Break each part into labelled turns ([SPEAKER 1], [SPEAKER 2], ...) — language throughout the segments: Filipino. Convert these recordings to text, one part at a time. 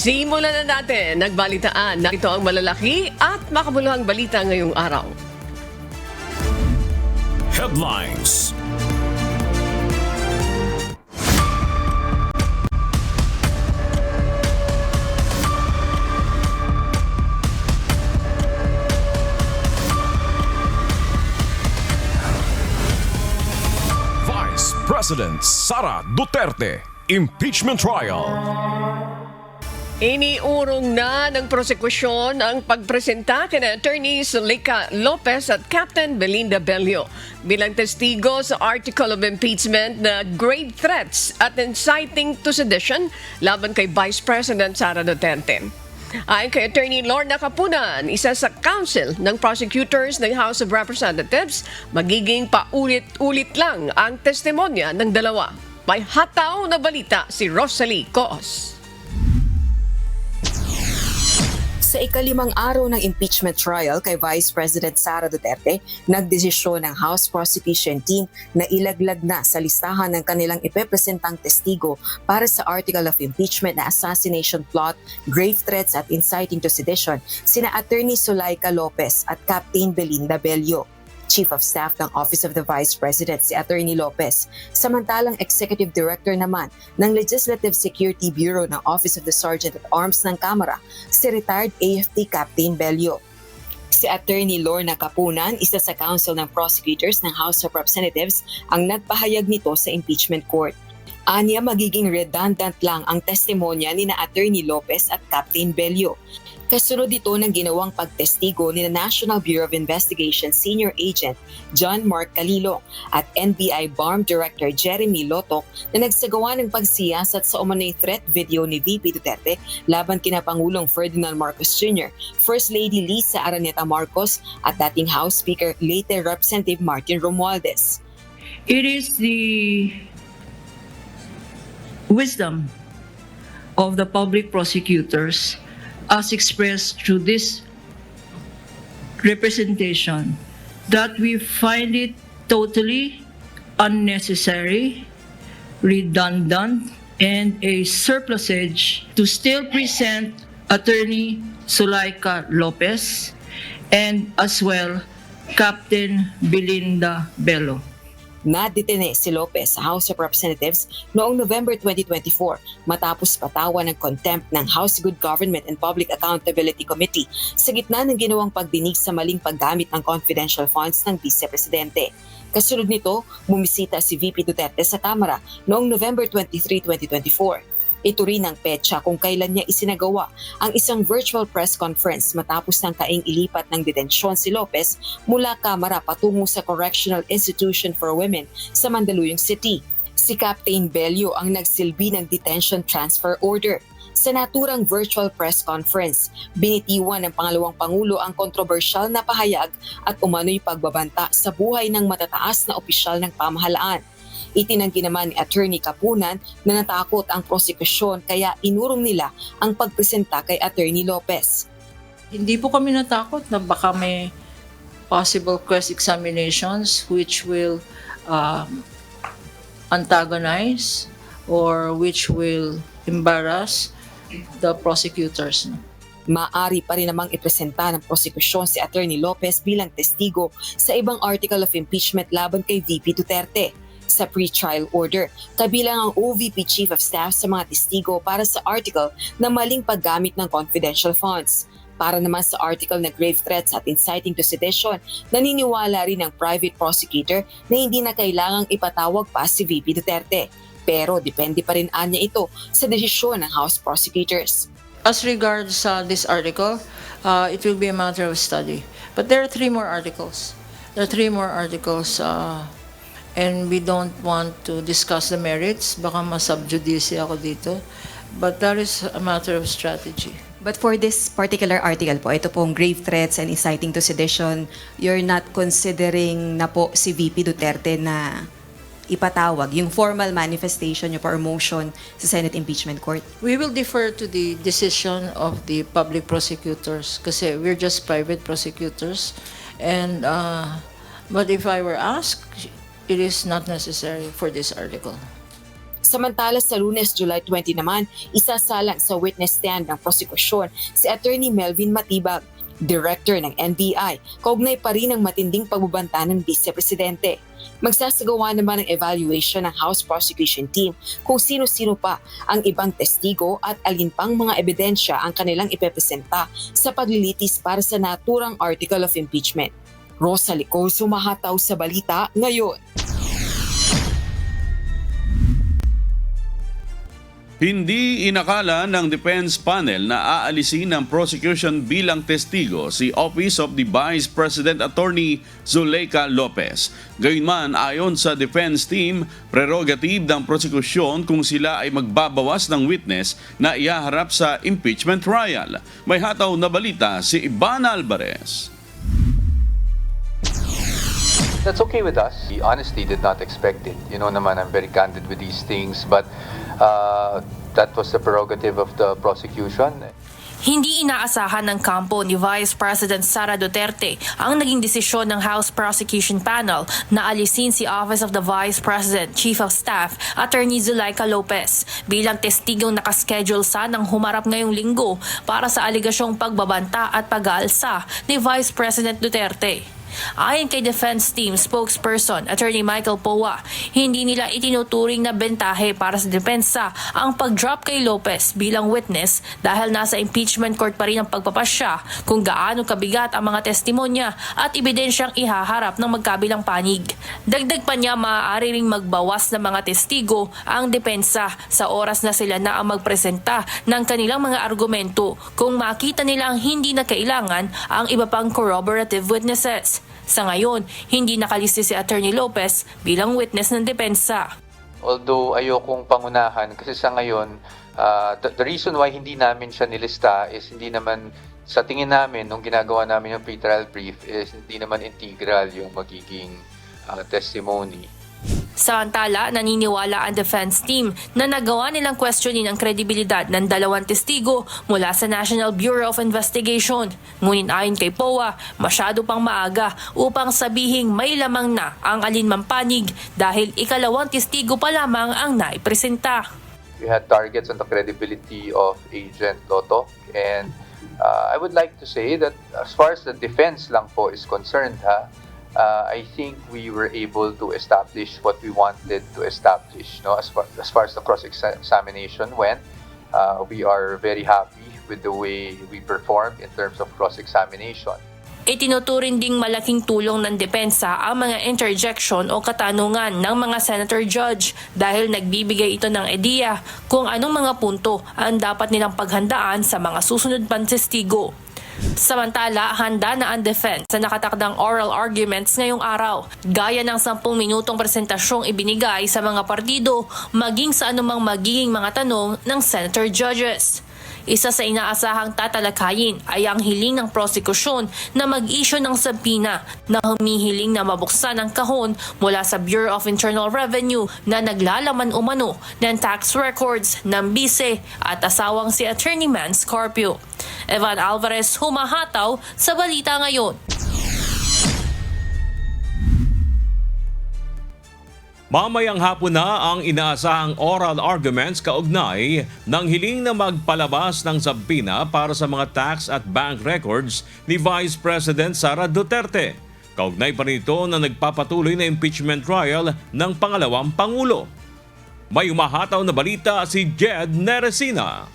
[SPEAKER 1] Simulan na natin nagbalitaan na ito ang malalaki at makabuluhang balita ngayong araw.
[SPEAKER 2] Headlines. Vice President Sara Duterte, impeachment trial.
[SPEAKER 1] Iniurong na ng prosekusyon ang pagpresenta kina Attorney Zuleika Lopez at Captain Belinda Bello bilang testigo sa article of impeachment na grave threats at inciting to sedition laban kay Vice President Sara Duterte. Ayon kay Attorney Lorna Capunan, isa sa counsel ng prosecutors ng House of Representatives, magiging paulit-ulit lang ang testimonya ng dalawa. May hataw na balita si Rosalie Coos.
[SPEAKER 3] Sa ikalimang araw ng impeachment trial kay Vice President Sara Duterte, nagdesisyon ng House Prosecution Team na ilaglag na sa listahan ng kanilang ipepresentang testigo para sa article of impeachment na assassination plot, grave threats at inciting to sedition sina Attorney Zuleika Lopez at Captain Belinda Bello. Chief of Staff ng Office of the Vice President si Attorney Lopez, samantalang Executive Director naman ng Legislative Security Bureau ng Office of the Sergeant at Arms ng Kamara, si retired AFP Captain Bello. Si Attorney Lorna Capunan, isa sa counsel ng prosecutors ng House of Representatives, ang nagpahayag nito sa impeachment court. Anya magiging redundant lang ang testimonya ni na Attorney Lopez at Captain Bello. Kasunod ito ng ginawang pagtestigo ni National Bureau of Investigation Senior Agent John Mark Calilo at NBI BARM Director Jeremy Lotok na nagsagawa ng pagsiyasat sa umano'y threat video ni VP Duterte laban kina Pangulong Ferdinand Marcos Jr., First Lady Lisa Araneta Marcos at dating House Speaker later Representative Martin Romualdez.
[SPEAKER 4] It is the wisdom of the public prosecutors as expressed through this representation that we find it totally unnecessary, redundant, and a surplusage to still present Attorney Zuleika Lopez and as well Captain Belinda Bello.
[SPEAKER 3] Nadetene si Lopez sa House of Representatives noong November 2024 matapos patawan ng contempt ng House Good Government and Public Accountability Committee sa gitna ng ginawang pagdinig sa maling paggamit ng confidential funds ng Vice Presidente. Kasunod nito, bumisita si VP Duterte sa Kamara noong November 23, 2024. Ito rin ang petsa kung kailan niya isinagawa ang isang virtual press conference matapos ng kaing ilipat ng detensyon si Lopez mula Kamara patungo sa Correctional Institution for Women sa Mandaluyong City. Si Captain Bello ang nagsilbi ng detention transfer order. Sa naturang virtual press conference, binitiwan ng pangalawang Pangulo ang kontrobersyal na pahayag at umano'y pagbabanta sa buhay ng matataas na opisyal ng pamahalaan. Itinanggi naman ni Attorney Capunan na natakot ang prosekusyon kaya inurong nila ang pagpresenta kay Attorney Lopez.
[SPEAKER 4] Hindi po kami natakot na baka may possible cross-examinations which will antagonize or which will embarrass the prosecutors.
[SPEAKER 3] Maaari pa rin namang ipresenta ng prosekusyon si Attorney Lopez bilang testigo sa ibang article of impeachment laban kay VP Duterte. Sa pre-trial order, kabilang ang OVP Chief of Staff sa mga testigo para sa article na maling paggamit ng confidential funds. Para naman sa article na grave threats at inciting to sedition, naniniwala rin ang private prosecutor na hindi na kailangang ipatawag pa si VP Duterte. Pero depende pa rin anya ito sa desisyon ng House prosecutors.
[SPEAKER 4] As regards this article, it will be a matter of study. But there are three more articles. And we don't want to discuss the merits. Baka masubjudice ako dito. But that is a matter of strategy.
[SPEAKER 5] But for this particular article po, ito pong grave threats and inciting to sedition, you're not considering na po si VP Duterte na ipatawag yung formal manifestation niyo or motion sa Senate Impeachment Court?
[SPEAKER 4] We will defer to the decision of the public prosecutors kasi we're just private prosecutors. And but if I were asked, it is not necessary for this article.
[SPEAKER 3] Samantala sa Lunes, July 20 naman, isasalang sa witness stand ng prosekusyon si Attorney Melvin Matibag, Director ng NBI, kaugnay pa rin ng matinding pagbabanta ng Vice Presidente. Magsasagawa naman ng evaluation ng House Prosecution Team kung sino-sino pa ang ibang testigo at alin pang mga ebidensya ang kanilang ipepresenta sa paglilitis para sa naturang Article of Impeachment. Rosa Licor, sumahataw sa balita ngayon.
[SPEAKER 6] Hindi inakala ng defense panel na aalisin ng prosecution bilang testigo si Office of the Vice President Attorney Zuleika Lopez. Gayunman, ayon sa defense team, prerogative ng prosekusyon kung sila ay magbabawas ng witness na ihaharap sa impeachment trial. May hataw na balita si Ivan Alvarez.
[SPEAKER 7] That's okay with us. We honestly did not expect it. You know naman, I'm very candid with these things, but that was the prerogative of the prosecution.
[SPEAKER 8] Hindi inaasahan ng kampo ni Vice President Sara Duterte ang naging desisyon ng House Prosecution Panel na alisin si Office of the Vice President Chief of Staff Attorney Zuleika Lopez bilang testigong nakaschedule sanang humarap ngayong linggo para sa aligasyong pagbabanta at pag-aalsa ni Vice President Duterte. Ayon kay Defense Team spokesperson Attorney Michael Powa, hindi nila itinuturing na bentahe para sa depensa ang pag-drop kay Lopez bilang witness dahil nasa impeachment court pa rin ang pagpapasya kung gaano kabigat ang mga testimonya at ebidensyang ihaharap ng magkabilang panig. Dagdag pa niya, maaari ring magbawas ng mga testigo ang depensa sa oras na sila na ang magpresenta ng kanilang mga argumento kung makita nilang hindi na kailangan ang iba pang corroborative witnesses. Sa ngayon, hindi nakalista si Attorney Lopez bilang witness ng depensa.
[SPEAKER 7] Although ayokong pangunahan kasi sa ngayon, the reason why hindi namin siya nilista is hindi naman sa tingin namin nung ginagawa namin yung pre-trial brief is hindi naman integral yung magiging testimony.
[SPEAKER 8] Samantala, naniniwala ang defense team na nagawa nilang questionin ang kredibilidad ng dalawang testigo mula sa National Bureau of Investigation. Ngunit ayon kay Powa, masyado pang maaga upang sabihing may lamang na ang alinmang panig dahil ikalawang testigo pa lamang ang naipresenta.
[SPEAKER 7] We had targets on the credibility of Agent Lotto, and I would like to say that as far as the defense lang po is concerned, I think we were able to establish what we wanted to establish. No, as far as the cross-examination went, we are very happy with the way we performed in terms of cross-examination.
[SPEAKER 8] Itinuturing ding malaking tulong ng depensa ang mga interjection o katanungan ng mga senator judge dahil nagbibigay ito ng ideya kung anong mga punto ang dapat nilang paghandaan sa mga susunod pang testigo. Samantala, handa na ang defense sa nakatakdang oral arguments ngayong araw, gaya ng 10 minutong presentasyong ibinigay sa mga partido maging sa anumang magiging mga tanong ng senator judges. Isa sa inaasahang tatalakayin ay ang hiling ng prosekusyon na mag-issue ng subpoena na humihiling na mabuksan ang kahon mula sa Bureau of Internal Revenue na naglalaman umano ng tax records ng bise at asawang si Attorney Man Scorpio. Evan Alvarez, humahataw sa Balita Ngayon.
[SPEAKER 9] Mamayang hapon na ang inaasahang oral arguments kaugnay ng hiling na magpalabas ng subpoena para sa mga tax at bank records ni Vice President Sara Duterte. Kaugnay pa nito na nagpapatuloy na impeachment trial ng pangalawang Pangulo. May umahataw na balita si Jed Neresina.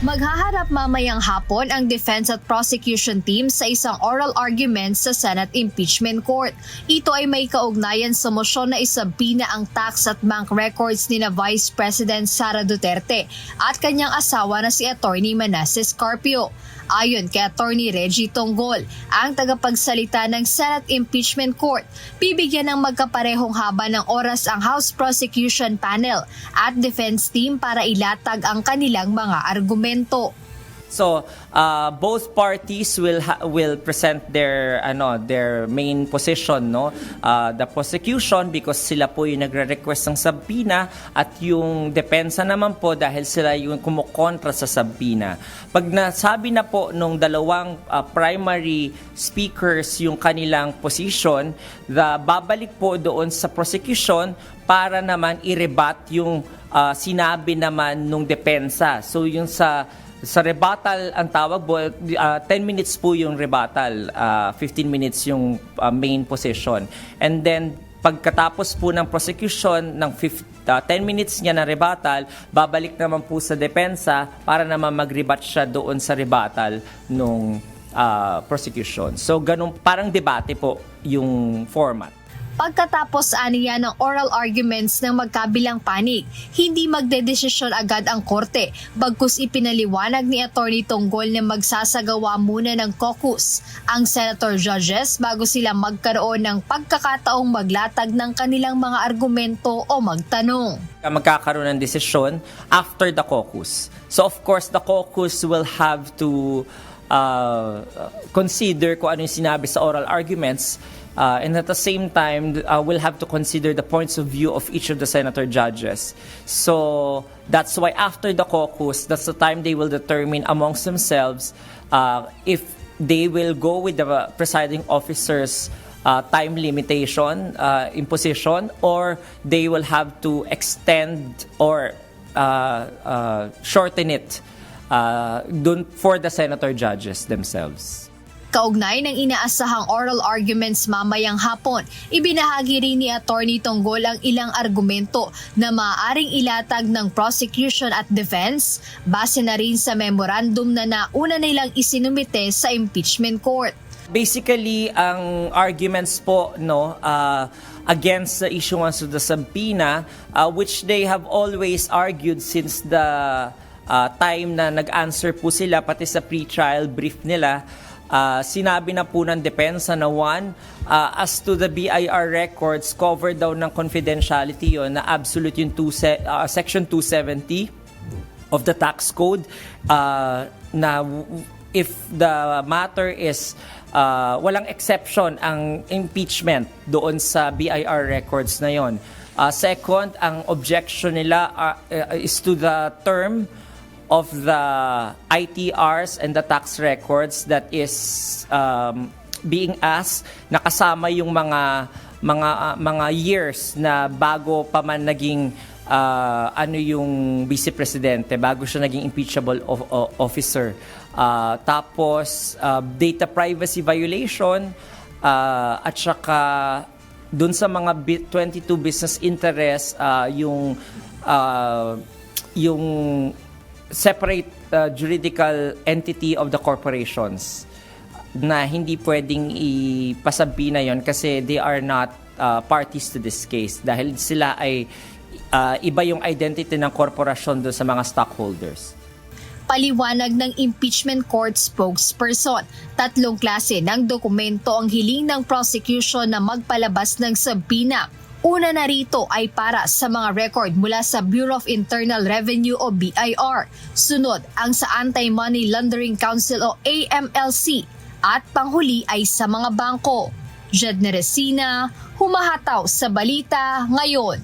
[SPEAKER 10] Maghaharap mamayang hapon ang defense at prosecution team sa isang oral argument sa Senate Impeachment Court. Ito ay may kaugnayan sa mosyon na isabina ang tax at bank records ni na Vice President Sara Duterte at kanyang asawa na si Attorney Manasseh Scorpio. Ayon kay Attorney Reggie Tonggol, ang tagapagsalita ng Senate Impeachment Court, bibigyan ng magkaparehong haba ng oras ang House Prosecution Panel at Defense Team para ilatag ang kanilang mga argumento.
[SPEAKER 11] So, both parties will present their main position, no, the prosecution because sila po yung nagre-request ng subpoena at yung depensa naman po dahil sila yung kumukontra sa subpoena. Pag nasabi na po nung dalawang primary speakers yung kanilang position, babalik po doon sa prosecution para naman i-rebut yung sinabi naman nung depensa. So yung sa rebuttal, ang tawag po, 10 minutes po yung rebuttal, 15 minutes yung main position. And then, pagkatapos po ng prosecution, ng 10 minutes niya na rebuttal, babalik naman po sa depensa para naman mag-rebut siya doon sa rebuttal nung prosecution. So, ganun, parang debate po yung format.
[SPEAKER 10] Pagkatapos aniya ng oral arguments ng magkabilang panig, hindi magdedesisyon agad ang korte, bagkus ipinaliwanag ni Atty. Tonggol na magsasagawa muna ng caucus ang senator judges bago sila magkaroon ng pagkakataong maglatag ng kanilang mga argumento o magtanong.
[SPEAKER 11] Magkakaroon ng desisyon after the caucus. So of course, the caucus will have to consider kung ano yung sinabi sa oral arguments. And at the same time, we'll have to consider the points of view of each of the senator judges. So that's why after the caucus, that's the time they will determine amongst themselves if they will go with the presiding officer's time limitation imposition, or they will have to extend or shorten it for the senator judges themselves.
[SPEAKER 10] Kaugnay ng inaasahang oral arguments mamayang hapon, ibinahagi rin ni Atty. Tonggol ang ilang argumento na maaaring ilatag ng prosecution at defense base na rin sa memorandum na nauna nilang isinumite sa impeachment court.
[SPEAKER 11] Basically, ang arguments po against the issuance of the subpoena, which they have always argued since the time na nag-answer po sila pati sa pre-trial brief nila. Sinabi na po ng depensa na as to the BIR records, covered daw ng confidentiality yon, na absolute yung Section 270 of the tax code, na if the matter is walang exception ang impeachment doon sa BIR records na yon. Second, ang objection nila is to the term of the ITRs and the tax records that is being asked, nakasama yung mga years na bago pa man naging yung vice presidente, bago siya naging impeachable officer. Tapos data privacy violation, at saka dun sa mga 22 business interests, yung separate juridical entity of the corporations na hindi pwedeng ipasabina yon kasi they are not parties to this case dahil sila ay iba yung identity ng korporasyon doon sa mga stockholders.
[SPEAKER 10] Paliwanag ng impeachment court spokesperson, 3 klase ng dokumento ang hiling ng prosecution na magpalabas ng subpoena. Una na rito ay para sa mga record mula sa Bureau of Internal Revenue o BIR. Sunod ang sa Anti-Money Laundering Council o AMLC. At panghuli ay sa mga bangko. Jed Neresina, humahataw sa balita ngayon.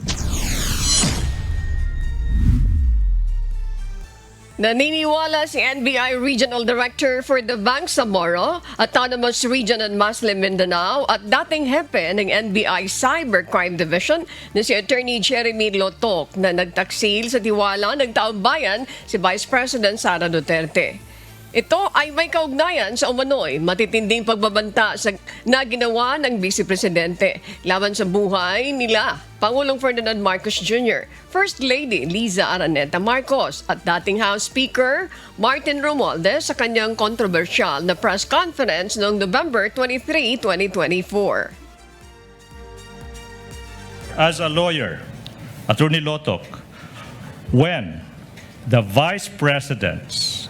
[SPEAKER 1] Naniniwala si NBI Regional Director for the Bangsamoro, Autonomous Region and Muslim Mindanao at dating hepe ng NBI Cybercrime Division na si Attorney Jeremy Lotok na nagtaksil sa tiwala ng taong bayan si Vice President Sara Duterte. Ito ay may kaugnayan sa umano'y matitinding pagbabanta na ginawa ng Vice Presidente laban sa buhay nila Pangulong Ferdinand Marcos Jr., First Lady Liza Araneta Marcos at dating House Speaker Martin Romualdez sa kanyang kontrobersyal na press conference noong November 23, 2024.
[SPEAKER 12] As a lawyer, Attorney Lotok, when the Vice President's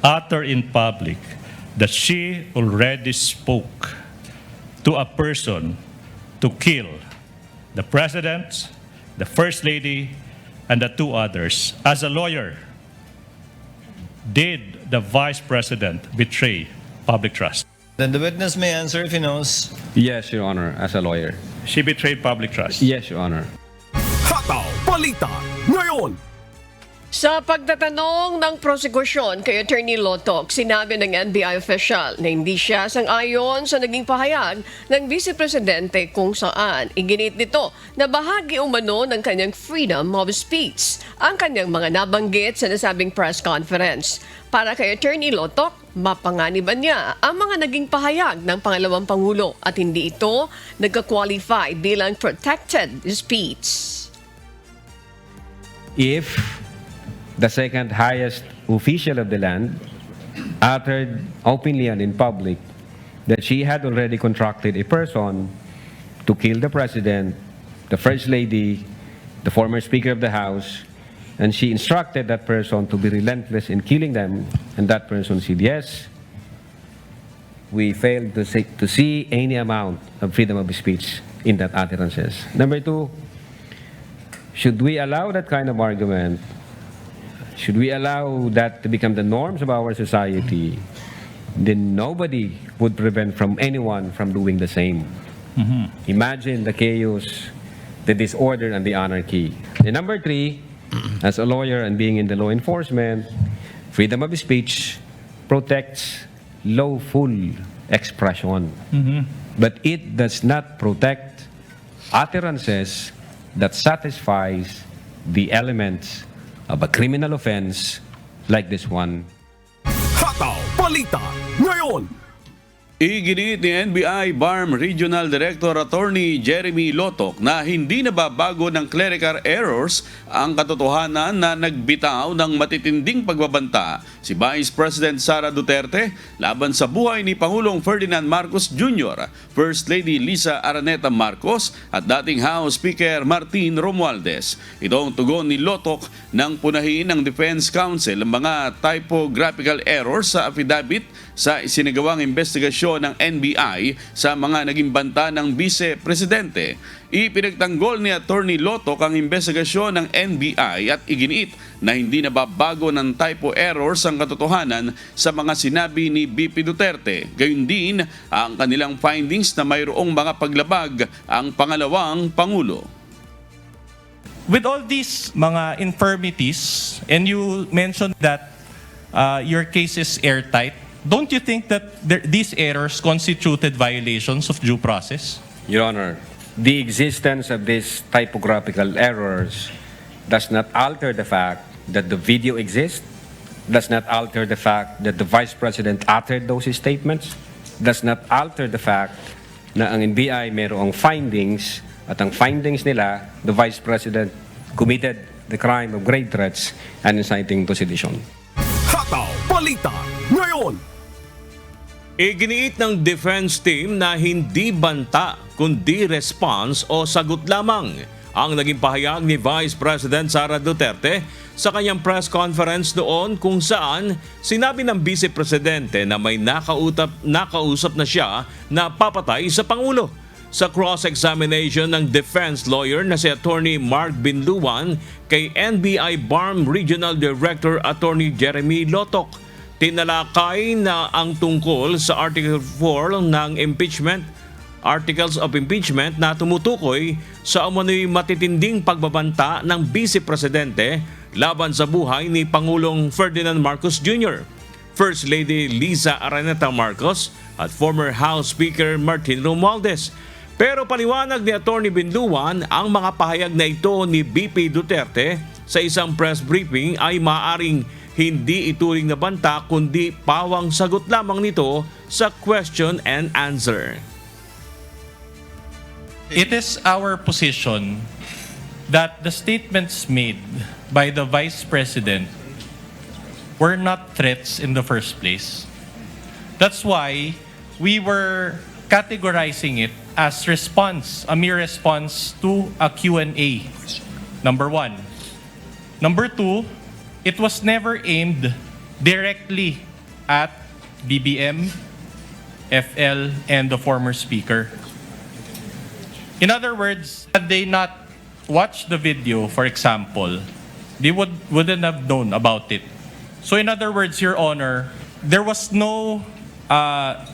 [SPEAKER 12] utter in public that she already spoke to a person to kill the President, the First Lady, and the 2 others. As a lawyer, did the Vice President betray public trust?
[SPEAKER 13] Then the witness may answer if he knows.
[SPEAKER 14] Yes, Your Honor, as a lawyer.
[SPEAKER 12] She betrayed public trust?
[SPEAKER 14] Yes, Your Honor.
[SPEAKER 2] Hataw Balita ngayon.
[SPEAKER 1] Sa pagtatanong ng prosekusyon kay Attorney Lotoc, sinabi ng NBI official na hindi siya sang-ayon sa naging pahayag ng Vice Presidente kung saan iginit nito na bahagi umano ng kanyang freedom of speech ang kanyang mga nabanggit sa nasabing press conference. Para kay Attorney Lotoc, mapanganiban niya ang mga naging pahayag ng pangalawang Pangulo at hindi ito nagka-qualify bilang protected speech.
[SPEAKER 14] If the second highest official of the land uttered openly and in public that she had already contracted a person to kill the President, the First Lady, the former Speaker of the House, and she instructed that person to be relentless in killing them, and that person said yes, we failed to see any amount of freedom of speech in that utterances. Number two, should we allow that kind of argument? Should we allow that to become the norms of our society? Then nobody would prevent from anyone from doing the same. Imagine the chaos, the disorder, and the anarchy. And number three, as a lawyer and being in the law enforcement, freedom of speech protects lawful expression. But it does not protect utterances that satisfies the elements of a criminal offense like this one.
[SPEAKER 2] Hataw Balita ngayon.
[SPEAKER 6] Iginit ni NBI BARM Regional Director Attorney Jeremy Lotoc na hindi nababago ng clerical errors ang katotohanan na nagbitaw ng matitinding pagbabanta si Vice President Sara Duterte laban sa buhay ni Pangulong Ferdinand Marcos Jr., First Lady Liza Araneta Marcos at dating House Speaker Martin Romualdez. Ito ang tugon ni Lotoc nang punahin ng Defense Counsel ang mga typographical errors sa affidavit sa isinagawang investigasyon ng NBI sa mga naging banta ng Vice Presidente. Ipinagtanggol ni Attorney Lotoc ang investigasyon ng NBI at iginiit na hindi nababago ng typo errors ang katotohanan sa mga sinabi ni VP Duterte. Gayun din ang kanilang findings na mayroong mga paglabag ang pangalawang Pangulo.
[SPEAKER 12] With all these mga infirmities, and you mentioned that your case is airtight, don't you think that these errors constituted violations of due process?
[SPEAKER 14] Your Honor, the existence of these typographical errors does not alter the fact that the video exists, does not alter the fact that the Vice President uttered those statements, does not alter the fact na ang NBI mayroong findings at ang findings nila, the Vice President committed the crime of grave threats and inciting to sedition.
[SPEAKER 2] Hataw Balita ngayon.
[SPEAKER 9] Iginiit ng defense team na hindi banta kundi response o sagot lamang ang naging pahayag ni Vice President Sara Duterte sa kanyang press conference noon kung saan sinabi ng Vice Presidente na may nakausap na siya na papatay sa Pangulo. Sa cross-examination ng defense lawyer na si Attorney Mark Binluan kay NBI BARM Regional Director Attorney Jeremy Lotoc, tinalakay na ang tungkol sa Article 4 ng impeachment, Articles of Impeachment na tumutukoy sa umano'y matitinding pagbabanta ng Vice Presidente laban sa buhay ni Pangulong Ferdinand Marcos Jr., First Lady Liza Araneta Marcos at former House Speaker Martin Romualdez. Pero paliwanag ni Attorney Binluan, ang mga pahayag na ito ni VP Duterte sa isang press briefing ay maaring hindi ituring na banta kundi pawang sagot lamang nito sa question and answer.
[SPEAKER 12] It is our position that the statements made by the Vice President were not threats in the first place. That's why we were categorizing it as response, a mere response to a Q&A. Number one. Number two, it was never aimed directly at BBM, FL, and the former speaker. In other words, had they not watched the video, for example, they wouldn't have known about it. So in other words, Your Honor, there was no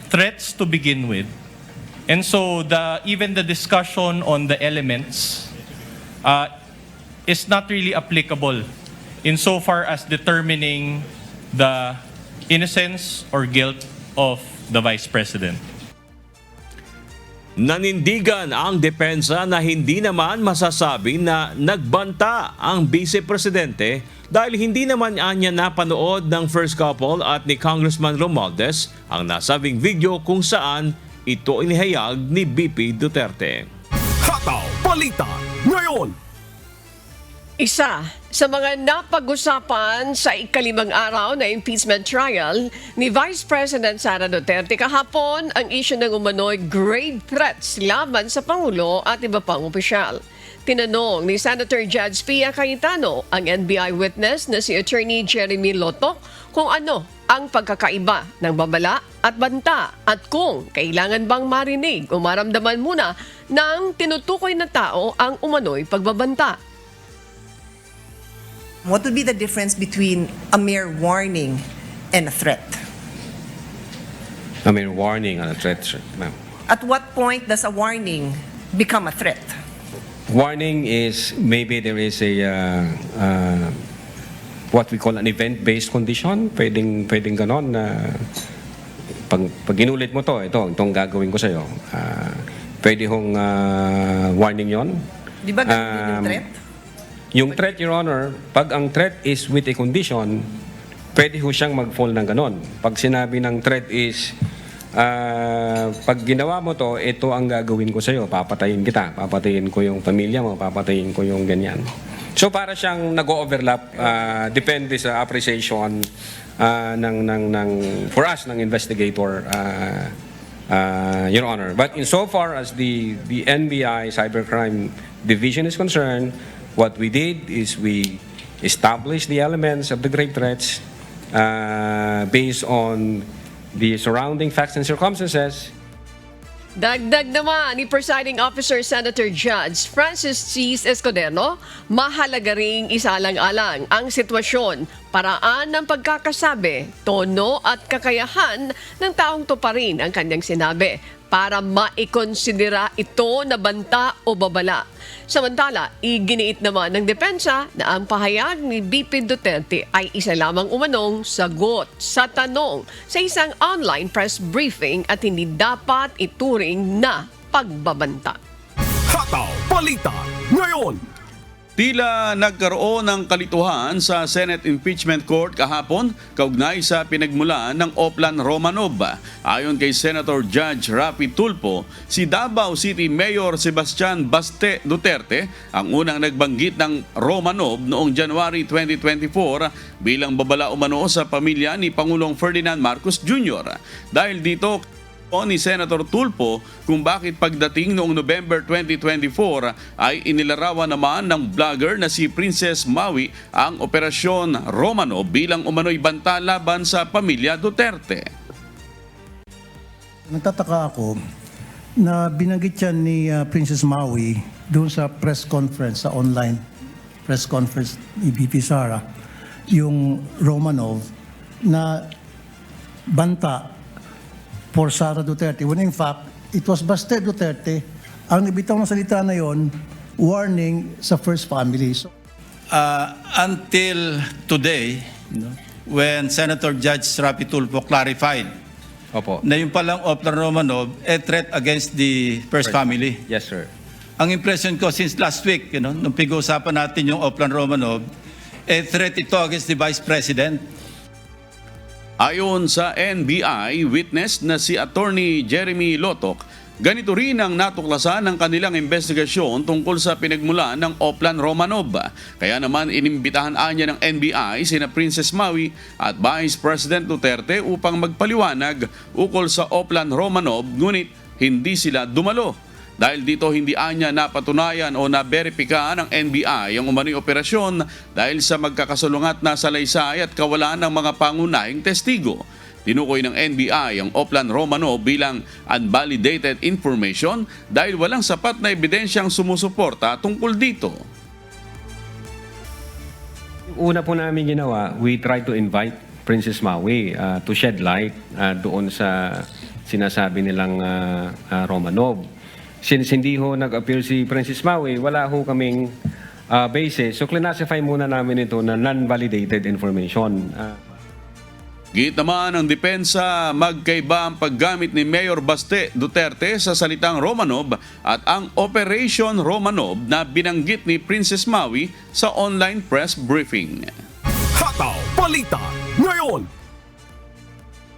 [SPEAKER 12] threats to begin with. And so even the discussion on the elements is not really applicable insofar as determining the innocence or guilt of the Vice President.
[SPEAKER 9] Nanindigan ang depensa na hindi naman masasabi na nagbanta ang Vice Presidente dahil hindi naman niya napanood ng first couple at ni Congressman Romualdez ang nasabing video kung saan ito inihayag ni BP Duterte.
[SPEAKER 2] Hataw Balita ngayon.
[SPEAKER 1] Isa sa mga napag-usapan sa ikalimang araw na impeachment trial ni Vice President Sara Duterte kahapon ang issue ng umano'y grave threats laban sa Pangulo at iba pang opisyal. Tinanong ni Senator Judge Pia Cayetano ang NBI witness na si Attorney Jeremy Loto kung ano ang pagkakaiba ng babala at banta at kung kailangan bang marinig o maramdaman muna ng tinutukoy na tao ang umano'y pagbabanta.
[SPEAKER 15] What would be the difference between a mere warning and a threat?
[SPEAKER 14] I mean, warning and a threat, ma'am.
[SPEAKER 15] At what point does a warning become a threat?
[SPEAKER 14] Warning is maybe there is a what we call an event-based condition. Pwedeng ganon na pag inulit mo itong gagawin ko sa'yo. Pwede hong warning yon.
[SPEAKER 15] Di ba ganun yung threat?
[SPEAKER 14] Yung threat, Your Honor, pag ang threat is with a condition, pwede ho siyang mag-fall ng ganon. Pag sinabi ng threat is, pag ginawa mo to, ito ang gagawin ko sa'yo, papatayin kita, papatayin ko yung pamilya mo, papatayin ko yung ganyan. So para siyang nag-overlap, depende sa appreciation for us, ng investigator, Your Honor. But insofar as the NBI Cybercrime Division is concerned, what we did is we established the elements of the grave threats based on the surrounding facts and circumstances.
[SPEAKER 1] Dagdag naman ni Presiding Officer Senator Judge Francis C. Escudero, mahalaga ring isalang-alang ang sitwasyon, paraan ng pagkakasabi, tono at kakayahan ng taong tuparin ang kanyang sinabi para maikonsidera ito na banta o babala. Samantala, iginiit naman ng depensa na ang pahayag ni BP Duterte ay isa lamang umanong sagot sa tanong sa isang online press briefing at hindi dapat ituring na pagbabanta.
[SPEAKER 2] Hataw Balita ngayon.
[SPEAKER 6] Tila nagkaroon ng kalituhan sa Senate Impeachment Court kahapon kaugnay sa pinagmulan ng Oplan Romanov. Ayon kay Senator Judge Rapi Tulfo, si Davao City Mayor Sebastian Baste Duterte ang unang nagbanggit ng Romanov noong January 2024 bilang babala umano sa pamilya ni Pangulong Ferdinand Marcos Jr. Dahil dito, ni Senator Tulfo kung bakit pagdating noong November 2024 ay inilarawan naman ng vlogger na si Princess Maui ang Operasyon Romanov bilang umano'y banta laban sa pamilya Duterte.
[SPEAKER 16] Nagtataka ako na binanggit yan ni Princess Maui doon sa press conference, sa online press conference ni VP Sara, yung Romanov na banta for Sara Duterte, when in fact, it was Baste Duterte ang nabitaw ng salita na yon, warning sa first family. So,
[SPEAKER 17] until today, when Senator Judge Rapi Tulfo clarified na yung palang Oplan Romanov, a threat against the first family.
[SPEAKER 14] Yes, sir.
[SPEAKER 17] Ang impression ko since last week, nung pag-uusapan natin yung Oplan Romanov, a threat ito against the Vice President.
[SPEAKER 6] Ayon sa NBI witness na si Attorney Jeremy Lotok, ganito rin ang natuklasan ng kanilang investigasyon tungkol sa pinagmulan ng Oplan Romanov. Kaya naman inimbitahan niya ng NBI sina Princess Maui at Vice President Duterte upang magpaliwanag ukol sa Oplan Romanov, ngunit hindi sila dumalo. Dahil dito hindi anya napatunayan o naberipika ng NBI ang umano'y operasyon dahil sa magkakasalungat na salaysay at kawalan ng mga pangunahing testigo. Tinukoy ng NBI ang Oplan Romanov bilang unvalidated information dahil walang sapat na ebidensyang sumusuporta tungkol dito.
[SPEAKER 14] una po namin ginawa, we try to invite Princess Maui to shed light doon sa sinasabi nilang Romanov. Since hindi ho nag-appear si Princess Maui, wala ho kaming basis. So classify muna namin ito na non-validated information.
[SPEAKER 6] Git naman ng depensa, magkaiba ang paggamit ni Mayor Baste Duterte sa salitang Romanov at ang Operation Romanov na binanggit ni Princess Maui sa online press briefing.
[SPEAKER 2] Hataw Balita ngayon.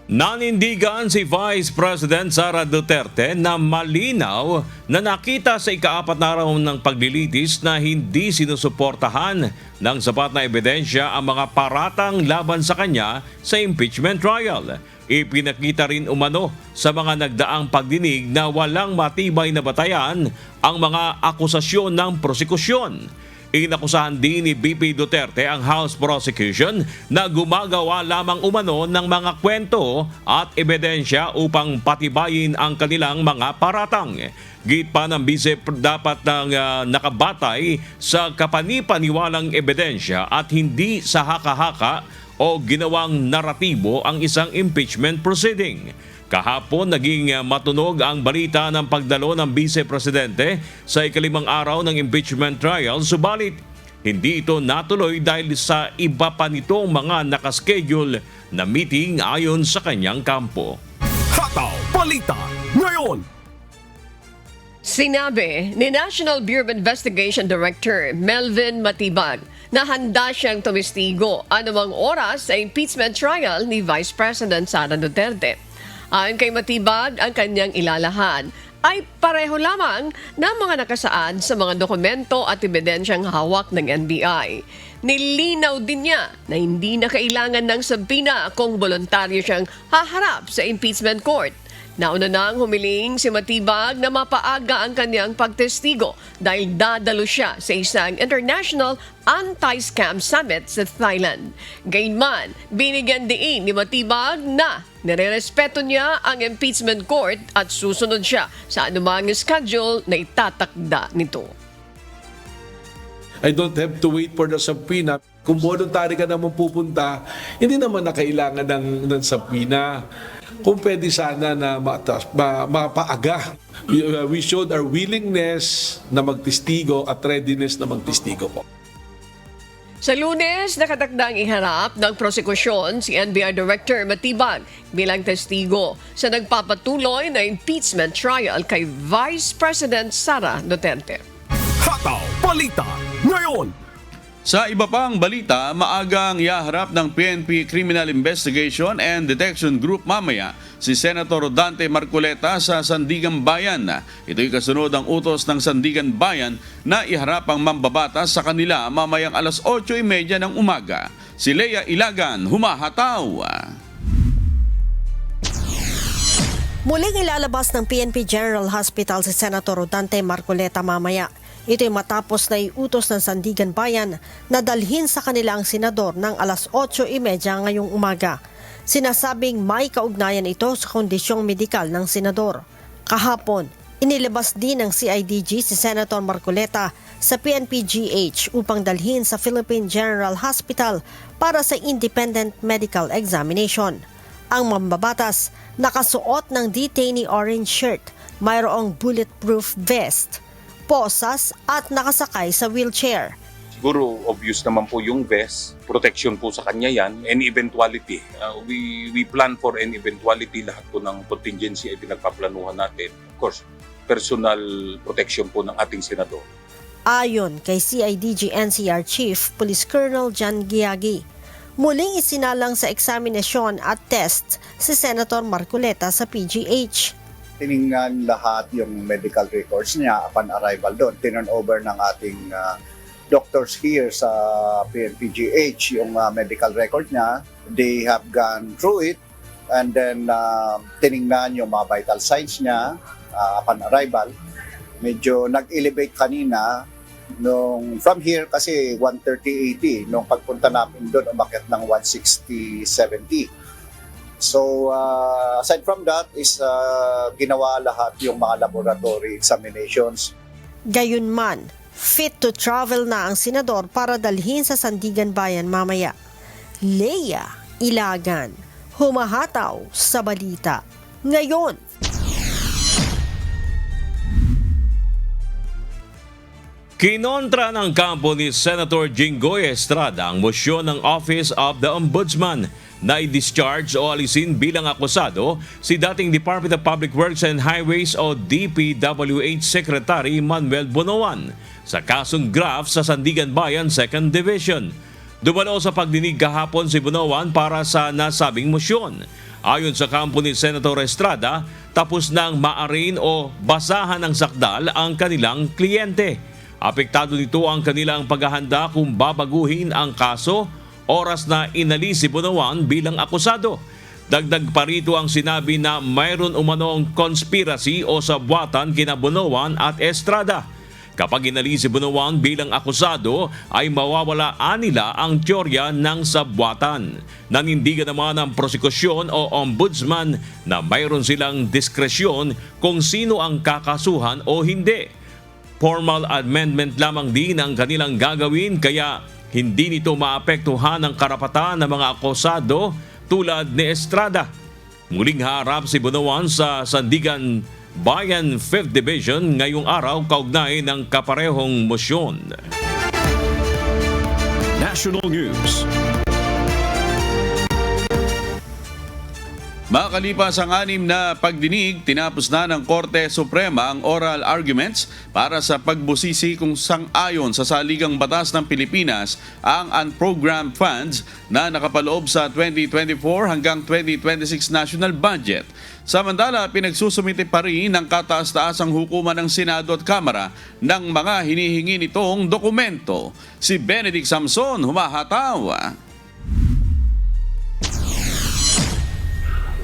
[SPEAKER 9] Nanindigan si Vice President Sara Duterte na malinaw na nakita sa ika-4 na araw ng paglilitis na hindi sinusuportahan ng sapat na ebidensya ang mga paratang laban sa kanya sa impeachment trial. Ipinakita rin umano sa mga nagdaang pagdinig na walang matibay na batayan ang mga akusasyon ng prosekusyon. Inakusahan din ni VP Duterte ang House Prosecution na gumagawa lamang umano ng mga kwento at ebidensya upang patibayin ang kanilang mga paratang. Git pa ng Vice dapat nang nakabatay sa kapanipaniwalang ebidensya at hindi sa haka-haka o ginawang naratibo ang isang impeachment proceeding. Kahapon naging matunog ang balita ng pagdalo ng Vice Presidente sa ika-5 araw ng impeachment trial, subalit hindi ito natuloy dahil sa iba pa nitong mga nakaschedule na meeting ayon sa kanyang kampo.
[SPEAKER 2] Hataw Balita ngayon.
[SPEAKER 1] Sinabi ni National Bureau of Investigation Director Melvin Matibag na handa siyang tumistigo anumang oras sa impeachment trial ni Vice President Sara Duterte. Ayon kay Matibag, ang kanyang ilalahan ay pareho lamang na mga nakasaad sa mga dokumento at ebidensyang hawak ng NBI. Nilinaw din niya na hindi na kailangan ng sabina kung voluntaryo siyang haharap sa impeachment court. Nauna nang humiling si Matibag na mapaaga ang kanyang pagtestigo dahil dadalo siya sa isang international anti-scam summit sa Thailand. Gayunman, binigyan diin ni Matibag na nirerespeto niya ang impeachment court at susunod siya sa anumang schedule na itatakda nito.
[SPEAKER 18] I don't have to wait for the subpoena. Kung voluntary ka naman pupunta, hindi naman na kailangan ng subpoena. Kung pwede sana na mapaaga. We showed our willingness na magtestigo at readiness na magtestigo po.
[SPEAKER 1] Sa Lunes, nakatakdang iharap ng prosekusyon si NBI Director Matibag bilang testigo sa nagpapatuloy na impeachment trial kay Vice President Sara Duterte.
[SPEAKER 2] Hataw Balita ngayon.
[SPEAKER 6] Sa iba pang balita, maagang ihaharap ng PNP Criminal Investigation and Detection Group mamaya si Senator Dante Marcoleta sa Sandigan Bayan. Ito'y kasunod ang utos ng Sandigan Bayan na iharap ang mambabatas sa kanila mamayang alas 8:30 ng umaga. Si Lea Ilagan, humahataw.
[SPEAKER 19] Muling ilalabas ng PNP General Hospital si Senator Dante Marcoleta mamaya. Ito'y matapos na iutos ng Sandigan Bayan na dalhin sa kanila ang senador ng alas 8:30 ngayong umaga. Sinasabing may kaugnayan ito sa kondisyong medikal ng senador. Kahapon, inilabas din ng CIDG si Senator Marcoleta sa PNP-GH upang dalhin sa Philippine General Hospital para sa independent medical examination. Ang mambabatas, nakasuot ng detainee orange shirt, mayroong bulletproof vest, posas at nakasakay sa wheelchair.
[SPEAKER 20] Siguro obvious naman po yung vest, protection po sa kanya yan, any eventuality. We plan for any eventuality, lahat po ng contingency ay pinagpaplanuhan natin. Of course, personal protection po ng ating senador.
[SPEAKER 19] Ayon kay CIDG NCR Chief Police Colonel John Giagi, muling isinalang sa eksaminasyon at test si Senator Marcoleta sa PGH.
[SPEAKER 21] Tiningnan lahat yung medical records niya upon arrival doon. Tinan over ng ating doctors here sa PNP-GH yung medical record niya. They have gone through it and then tiningnan yung mga vital signs niya upon arrival. Medyo nag-elevate kanina nung from here kasi 130-80. Nung pagpunta namin doon, umakyat ng 160-70. So, aside from that is ginawa lahat yung mga laboratory examinations.
[SPEAKER 19] Gayunman, Fit to travel na ang senador para dalhin sa Sandigan Bayan mamaya. Leia Ilagan, humahataw sa balita ngayon.
[SPEAKER 9] Kinontra ng kampo ni Senator Jinggoy Estrada ang mosyon ng Office of the Ombudsman na i-discharge o alisin bilang akusado si dating Department of Public Works and Highways o DPWH Secretary Manuel Bonoan sa kasong graft sa Sandigan Bayan 2nd Division. Dumalo sa pagdinig kahapon si Bonoan para sa nasabing mosyon. Ayon sa kampo ni Senator Estrada, tapos nang maarin o basahan ng sakdal ang kanilang kliyente. Apektado nito ang kanilang paghahanda kung babaguhin ang kaso oras na inalis si Bonoan bilang akusado. Dagdag pa rito ang sinabi na mayroon umanong conspiracy o sabwatan kina Bonoan at Estrada. Kapag inalis si Bonoan bilang akusado ay mawawala nila ang teorya ng sabwatan. Nanindigan naman ang prosekusyon o ombudsman na mayroon silang diskresyon kung sino ang kakasuhan o hindi. Formal amendment lamang din ang kanilang gagawin kaya hindi nito maapektuhan ang karapatan ng mga akusado tulad ni Estrada. Muling harap si Bonoan sa Sandigan Bayan 5th Division ngayong araw kaugnay ng kaparehong mosyon.
[SPEAKER 2] National News.
[SPEAKER 6] Makalipas ang 6 na pagdinig, tinapos na ng Korte Suprema ang oral arguments para sa pagbusisi kung sang-ayon sa saligang batas ng Pilipinas ang unprogrammed funds na nakapaloob sa 2024 hanggang 2026 national budget. Samantala, pinagsusumite pa rin ng kataas-taasang hukuman ng Senado at Kamara ng mga hinihingi nitong dokumento. Si Benedict Samson, humahataw.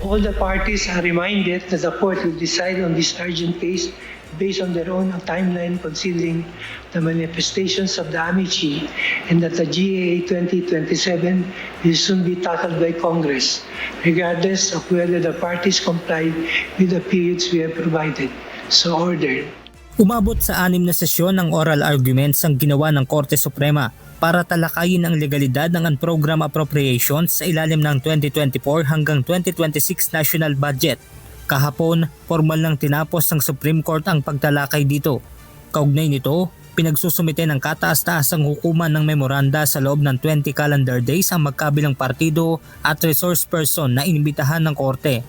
[SPEAKER 5] All the parties are reminded that the court will decide on this urgent case based on their own timeline considering the manifestations of the amici and that the GAA 2027 will soon be tackled by Congress, regardless of whether the parties comply with the periods we have provided. So ordered.
[SPEAKER 22] Umabot sa 6 na sesyon ng oral arguments ang ginawa ng Korte Suprema para talakayin ang legalidad ng unprogram appropriations sa ilalim ng 2024 hanggang 2026 national budget. Kahapon, formal nang tinapos ng Supreme Court ang pagtalakay dito. Kaugnay nito, pinagsusumite ng kataas-taasang hukuman ng memoranda sa loob ng 20 calendar days ang magkabilang partido at resource person na inimbitahan ng Korte.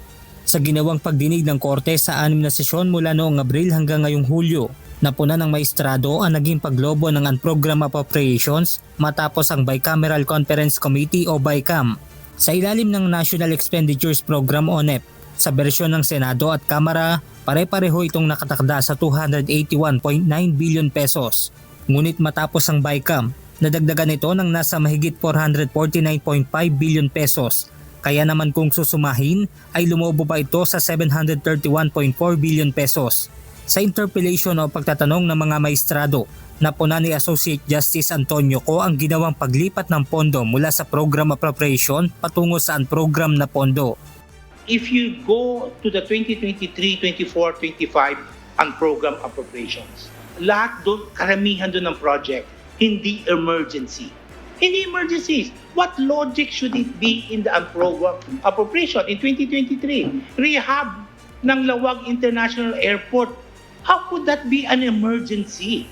[SPEAKER 22] Sa ginawang pagdinig ng Korte sa 6 na sesyon mula noong Abril hanggang ngayong Hulyo, napuna ng maestrado ang naging paglobo ng unprogram appropriations matapos ang Bicameral Conference Committee o BICAM. Sa ilalim ng National Expenditures Program o NEP, sa bersyon ng Senado at Kamara, pare-pareho itong nakatakda sa 281.9 billion pesos. Ngunit matapos ang BICAM, nadagdagan ito ng nasa mahigit 449.5 billion pesos. Kaya naman kung susumahin ay lumobo pa ito sa 731.4 billion pesos. Sa interpellation o pagtatanong ng mga maestrado, napuna ni Associate Justice Antonio Co ang ginawang paglipat ng pondo mula sa program appropriation patungo sa unprogram na pondo.
[SPEAKER 23] If you go to the 2023, 24, 25 unprogram appropriations, lahat doon, karamihan doon ng project, hindi emergency. Hindi emergencies. What logic should it be in the unprogram appropriation in 2023? Rehab ng Lawag International Airport. How could that be an emergency?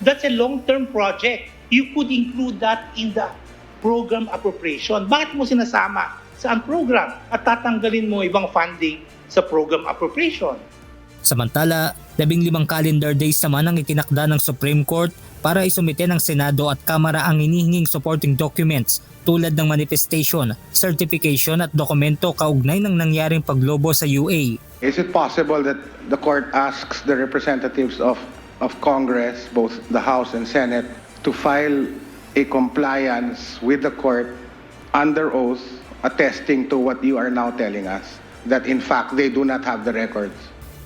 [SPEAKER 23] That's a long-term project. You could include that in the program appropriation. Bakit mo sinasama sa program at tatanggalin mo ibang funding sa program appropriation?
[SPEAKER 22] Samantala, 15 calendar days naman ang itinakda ng Supreme Court para isumite ng Senado at Kamara ang hinihinging supporting documents tulad ng manifestation, certification at dokumento kaugnay ng nangyaring paglobo sa UA.
[SPEAKER 24] Is it possible that the court asks the representatives of Congress, both the House and Senate, to file a compliance with the court under oath attesting to what you are now telling us, that in fact they do not have the records?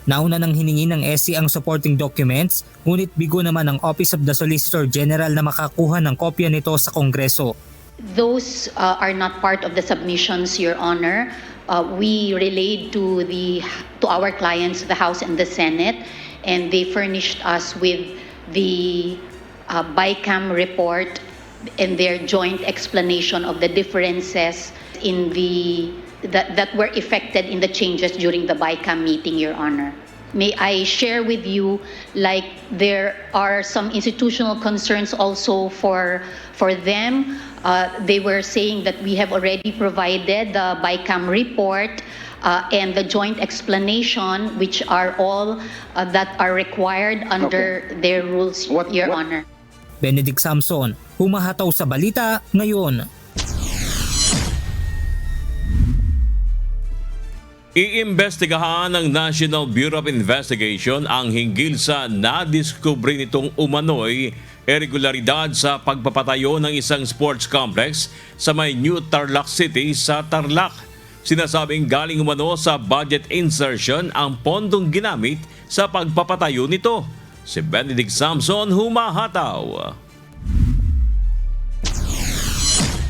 [SPEAKER 22] Nauna nang hiningi ng SC ang supporting documents, ngunit bigo naman ang Office of the Solicitor General na makakuha ng kopya nito sa Kongreso.
[SPEAKER 25] Those are not part of the submissions, Your Honor. We relayed to our clients, the House and the Senate, and they furnished us with the BICAM report and their joint explanation of the differences in that were effected in the changes during the BICAM meeting, Your Honor. May I share with you, like, there are some institutional concerns also for them. They were saying that we have already provided the BICAM report and the joint explanation, which are all that are required under their rules, Your Honor.
[SPEAKER 22] Benedict Samson, humahataw sa balita ngayon.
[SPEAKER 9] Iimbestigahan ng National Bureau of Investigation ang hinggil sa nadiskubre nitong umano'y irregularidad sa pagpapatayo ng isang sports complex sa may New Tarlac City sa Tarlac. Sinasabing galing umano sa budget insertion ang pondong ginamit sa pagpapatayo nito. Si Benedict Samson, humahataw.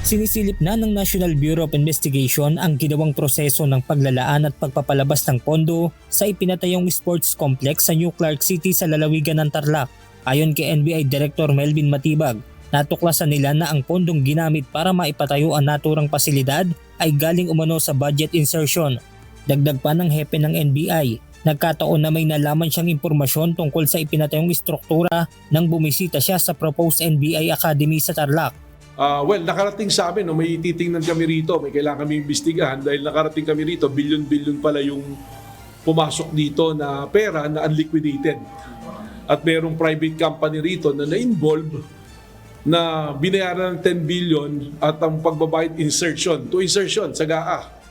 [SPEAKER 22] Sinisilip na ng National Bureau of Investigation ang ginawang proseso ng paglalaan at pagpapalabas ng pondo sa ipinatayong sports complex sa New Clark City sa lalawigan ng Tarlac. Ayon kay NBI Director Melvin Matibag, natuklasan nila na ang pondong ginamit para maipatayo ang naturang pasilidad ay galing umano sa budget insertion. Dagdag pa ng hepe ng NBI, nagkataon na may nalaman siyang impormasyon tungkol sa ipinatayong istruktura nang bumisita siya sa proposed NBI Academy sa Tarlac.
[SPEAKER 18] Nakarating sa amin, may titingnan kami rito, may kailangan kami imbestigahan dahil nakarating kami rito, bilyon-bilyon pala yung pumasok dito na pera na unliquidated. At mayroong private company rito na na-involve na binayaran ng 10 billion at ang pagbabayad to insertion sa GAA.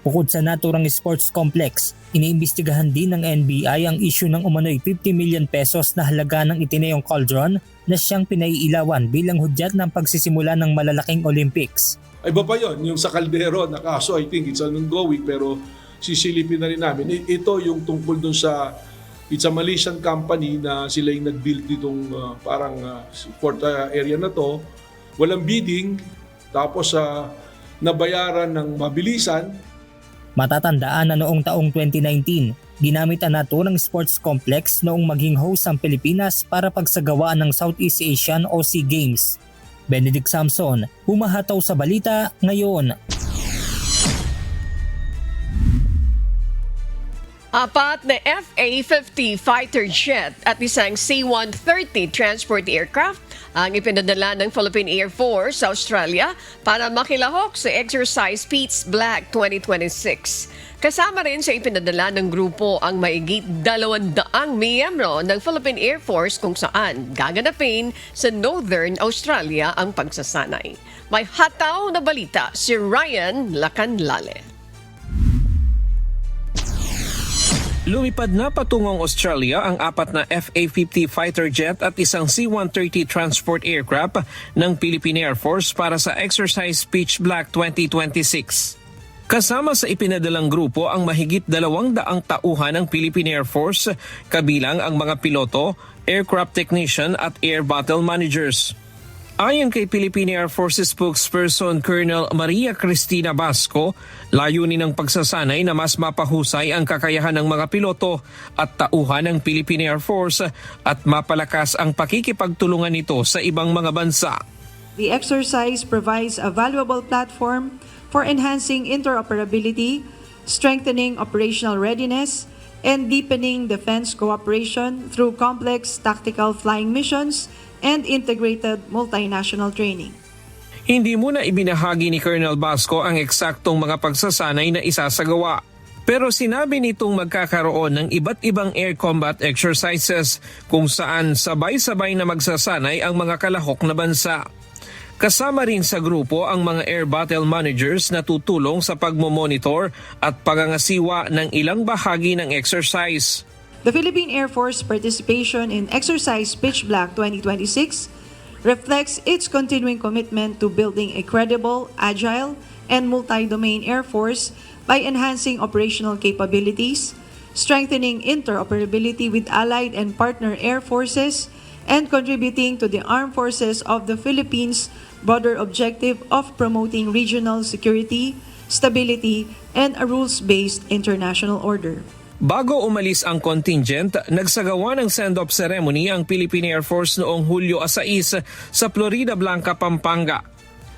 [SPEAKER 22] Bukod sa naturang sports complex, iniimbestigahan din ng NBI ang issue ng umano'y 50 million pesos na halaga ng itinayong cauldron na siyang pinaiilawan bilang hudyat ng pagsisimula ng malalaking Olympics.
[SPEAKER 18] Iba pa yun, yung sa Caldero na kaso, I think it's ongoing pero sisilipin na rin namin. Ito yung tungkol dun sa, it's a Malaysian company na sila yung nag-build ditong port area na to. Walang bidding, tapos nabayaran ng mabilisan.
[SPEAKER 22] Matatandaan na noong taong 2019, ginamit ang naturang sports complex noong maging host ang Pilipinas para pagsagawaan ng Southeast Asian o SEA Games. Benedict Samson, humahataw sa balita ngayon.
[SPEAKER 1] Apat na FA-50 fighter jet at isang C-130 transport aircraft ang ipinadala ng Philippine Air Force sa Australia para makilahok sa Exercise Peace Black 2026. Kasama rin sa ipinadala ng grupo ang maigit 200 miyembro ng Philippine Air Force kung saan gaganapin sa Northern Australia ang pagsasanay. May hataw na balita si Ryan Lacanlale.
[SPEAKER 3] Lumipad na patungong Australia ang apat na FA-50 fighter jet at isang C-130 transport aircraft ng Philippine Air Force para sa Exercise Peace Black 2026. Kasama sa ipinadalang grupo ang mahigit 200 tauhan ng Philippine Air Force, kabilang ang mga piloto, aircraft technician at air battle managers. Ayon kay Philippine Air Force spokesperson Colonel Maria Cristina Basco, layunin ng pagsasanay na mas mapahusay ang kakayahan ng mga piloto at tauhan ng Philippine Air Force at mapalakas ang pakikipagtulungan nito sa ibang mga bansa.
[SPEAKER 4] The exercise provides a valuable platform for enhancing interoperability, strengthening operational readiness, and deepening defense cooperation through complex tactical flying missions and integrated multinational training.
[SPEAKER 3] Hindi muna ibinahagi ni Colonel Basco ang eksaktong mga pagsasanay na isasagawa. Pero sinabi nitong magkakaroon ng iba't ibang air combat exercises kung saan sabay-sabay na magsasanay ang mga kalahok na bansa. Kasama rin sa grupo ang mga air battle managers na tutulong sa pagmomonitor at pangangasiwa ng ilang bahagi ng exercise.
[SPEAKER 4] The Philippine Air Force participation in Exercise Pitch Black 2026 reflects its continuing commitment to building a credible, agile, and multi-domain Air Force by enhancing operational capabilities, strengthening interoperability with allied and partner air forces, and contributing to the Armed Forces of the Philippines' broader objective of promoting regional security, stability, and a rules-based international order.
[SPEAKER 3] Bago umalis ang contingent, nagsagawa ng send-off ceremony ang Philippine Air Force noong Hulyo 6 sa Florida Blanca, Pampanga.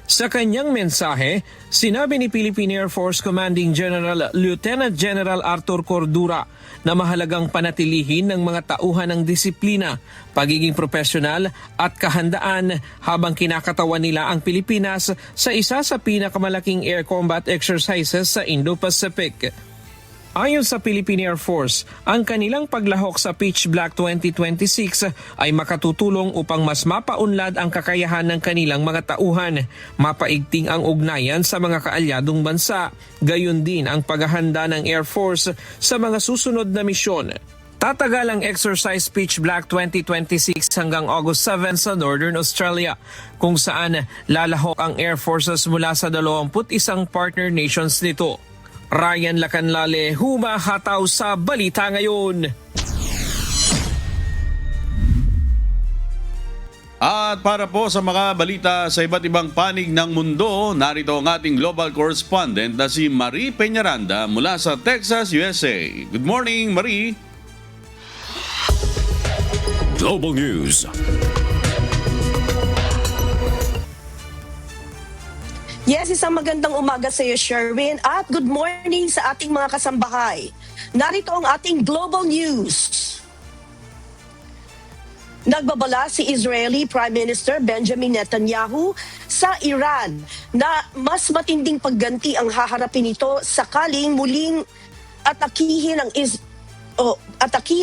[SPEAKER 3] Sa kanyang mensahe, sinabi ni Philippine Air Force Commanding General Lieutenant General Arthur Cordura na mahalagang panatilihin ng mga tauhan ng disiplina, pagiging profesional at kahandaan habang kinakatawan nila ang Pilipinas sa isa sa pinakamalaking air combat exercises sa Indo-Pacific. Ayon sa Philippine Air Force, ang kanilang paglahok sa Pitch Black 2026 ay makatutulong upang mas mapaunlad ang kakayahan ng kanilang mga tauhan, mapaigting ang ugnayan sa mga kaalyadong bansa, gayon din ang paghahanda ng Air Force sa mga susunod na misyon. Tatagal ang exercise Pitch Black 2026 hanggang August 7 sa Northern Australia, kung saan lalahok ang Air Forces mula sa 21 partner nations nito. Ryan Lacanlale, humahataw sa Balita Ngayon.
[SPEAKER 6] At para po sa mga balita sa iba't ibang panig ng mundo, narito ang ating global correspondent na si Marie Peñaranda mula sa Texas, USA. Good morning, Marie.
[SPEAKER 2] Global News.
[SPEAKER 7] Yes, isang magandang umaga sa iyo, Sherwin, at good morning sa ating mga kasambahay. Narito ang ating Global News. Nagbabala si Israeli Prime Minister Benjamin Netanyahu sa Iran na mas matinding pagganti ang haharapin nito sakaling muling atakihin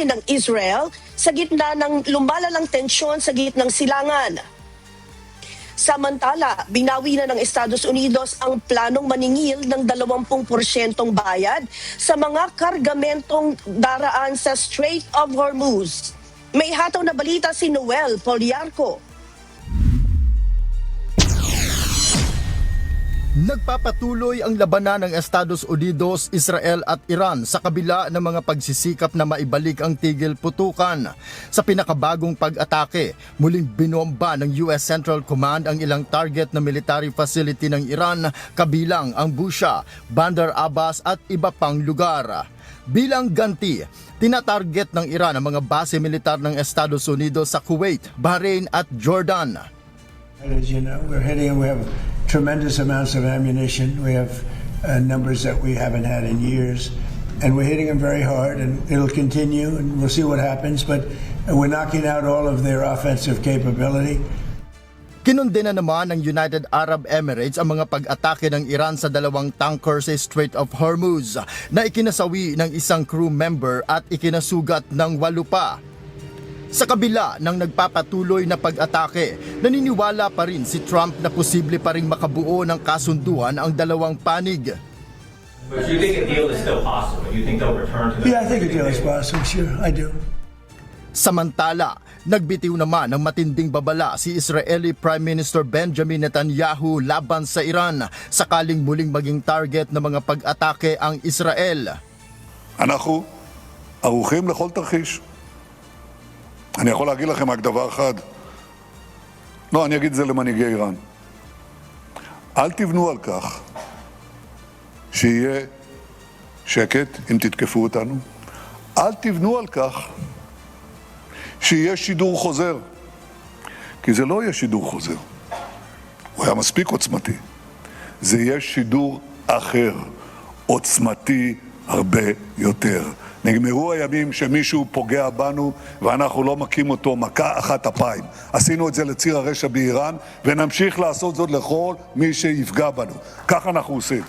[SPEAKER 7] ng Israel sa gitna ng lumalalang tensyon sa gitnang silangan. Samantala, binawi na ng Estados Unidos ang planong maningil ng 20% bayad sa mga kargamentong daraan sa Strait of Hormuz. May hataw na balita si Noel Poliarco.
[SPEAKER 8] Nagpapatuloy ang labanan ng Estados Unidos, Israel at Iran sa kabila ng mga pagsisikap na maibalik ang tigil putukan. Sa pinakabagong pag-atake, muling binomba ng US Central Command ang ilang target na military facility ng Iran, kabilang ang Bushehr, Bandar Abbas at iba pang lugar. Bilang ganti, tinatarget ng Iran ang mga base militar ng Estados Unidos sa Kuwait, Bahrain at Jordan.
[SPEAKER 10] As you know, we have tremendous amounts of ammunition. We have numbers that we haven't had in years, and we're hitting them very hard, and it'll continue, and we'll see what happens, but we're knocking out all of their offensive capability.
[SPEAKER 8] Kinundena naman ng United Arab Emirates ang mga pag-atake ng Iran sa dalawang tanker sa Strait of Hormuz na ikinasawi ng isang crew member at ikinasugat ng 8 pa. Sa kabila ng nagpapatuloy na pag-atake, naniniwala pa rin si Trump na posible pa rin makabuo ng kasunduan ang dalawang panig.
[SPEAKER 11] But you think a deal is still possible? You think they'll return to that?
[SPEAKER 10] Yeah, I think a deal is possible, sure, I do.
[SPEAKER 8] Samantala, nagbitiw naman ng matinding babala si Israeli Prime Minister Benjamin Netanyahu laban sa Iran sakaling muling maging target ng mga pag-atake ang Israel.
[SPEAKER 13] אנחנו ערוכים לכל תרחיש. אני יכול להגיד לכם רק דבר אחד. לא, אני אגיד את זה למנהיגי איראן. אל תבנו על כך שיהיה שקט אם תתקפו אותנו. אל תבנו על כך שיהיה שידור חוזר. כי זה לא יהיה שידור חוזר. הוא היה מספיק עוצמתי. זה יהיה שידור אחר, עוצמתי הרבה יותר. נגמרו הימים שמישהו פוגע בנו ואנחנו לא מכים אותו מכה אחת אפיים. עשינו את זה לציר הרשע באיראן ונמשיך לעשות זאת לכל מי שיפגע בנו. ככה אנחנו עושים.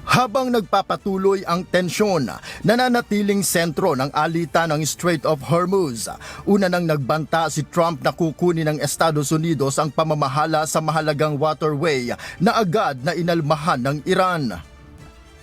[SPEAKER 8] Habang nagpapatuloy ang tensyon, nananatiling sentro ng alitan ng Strait of Hormuz. Una nang nagbanta si Trump na kukunin ng Estados Unidos ang pamamahala sa mahalagang waterway na agad na inalmahan ng Iran.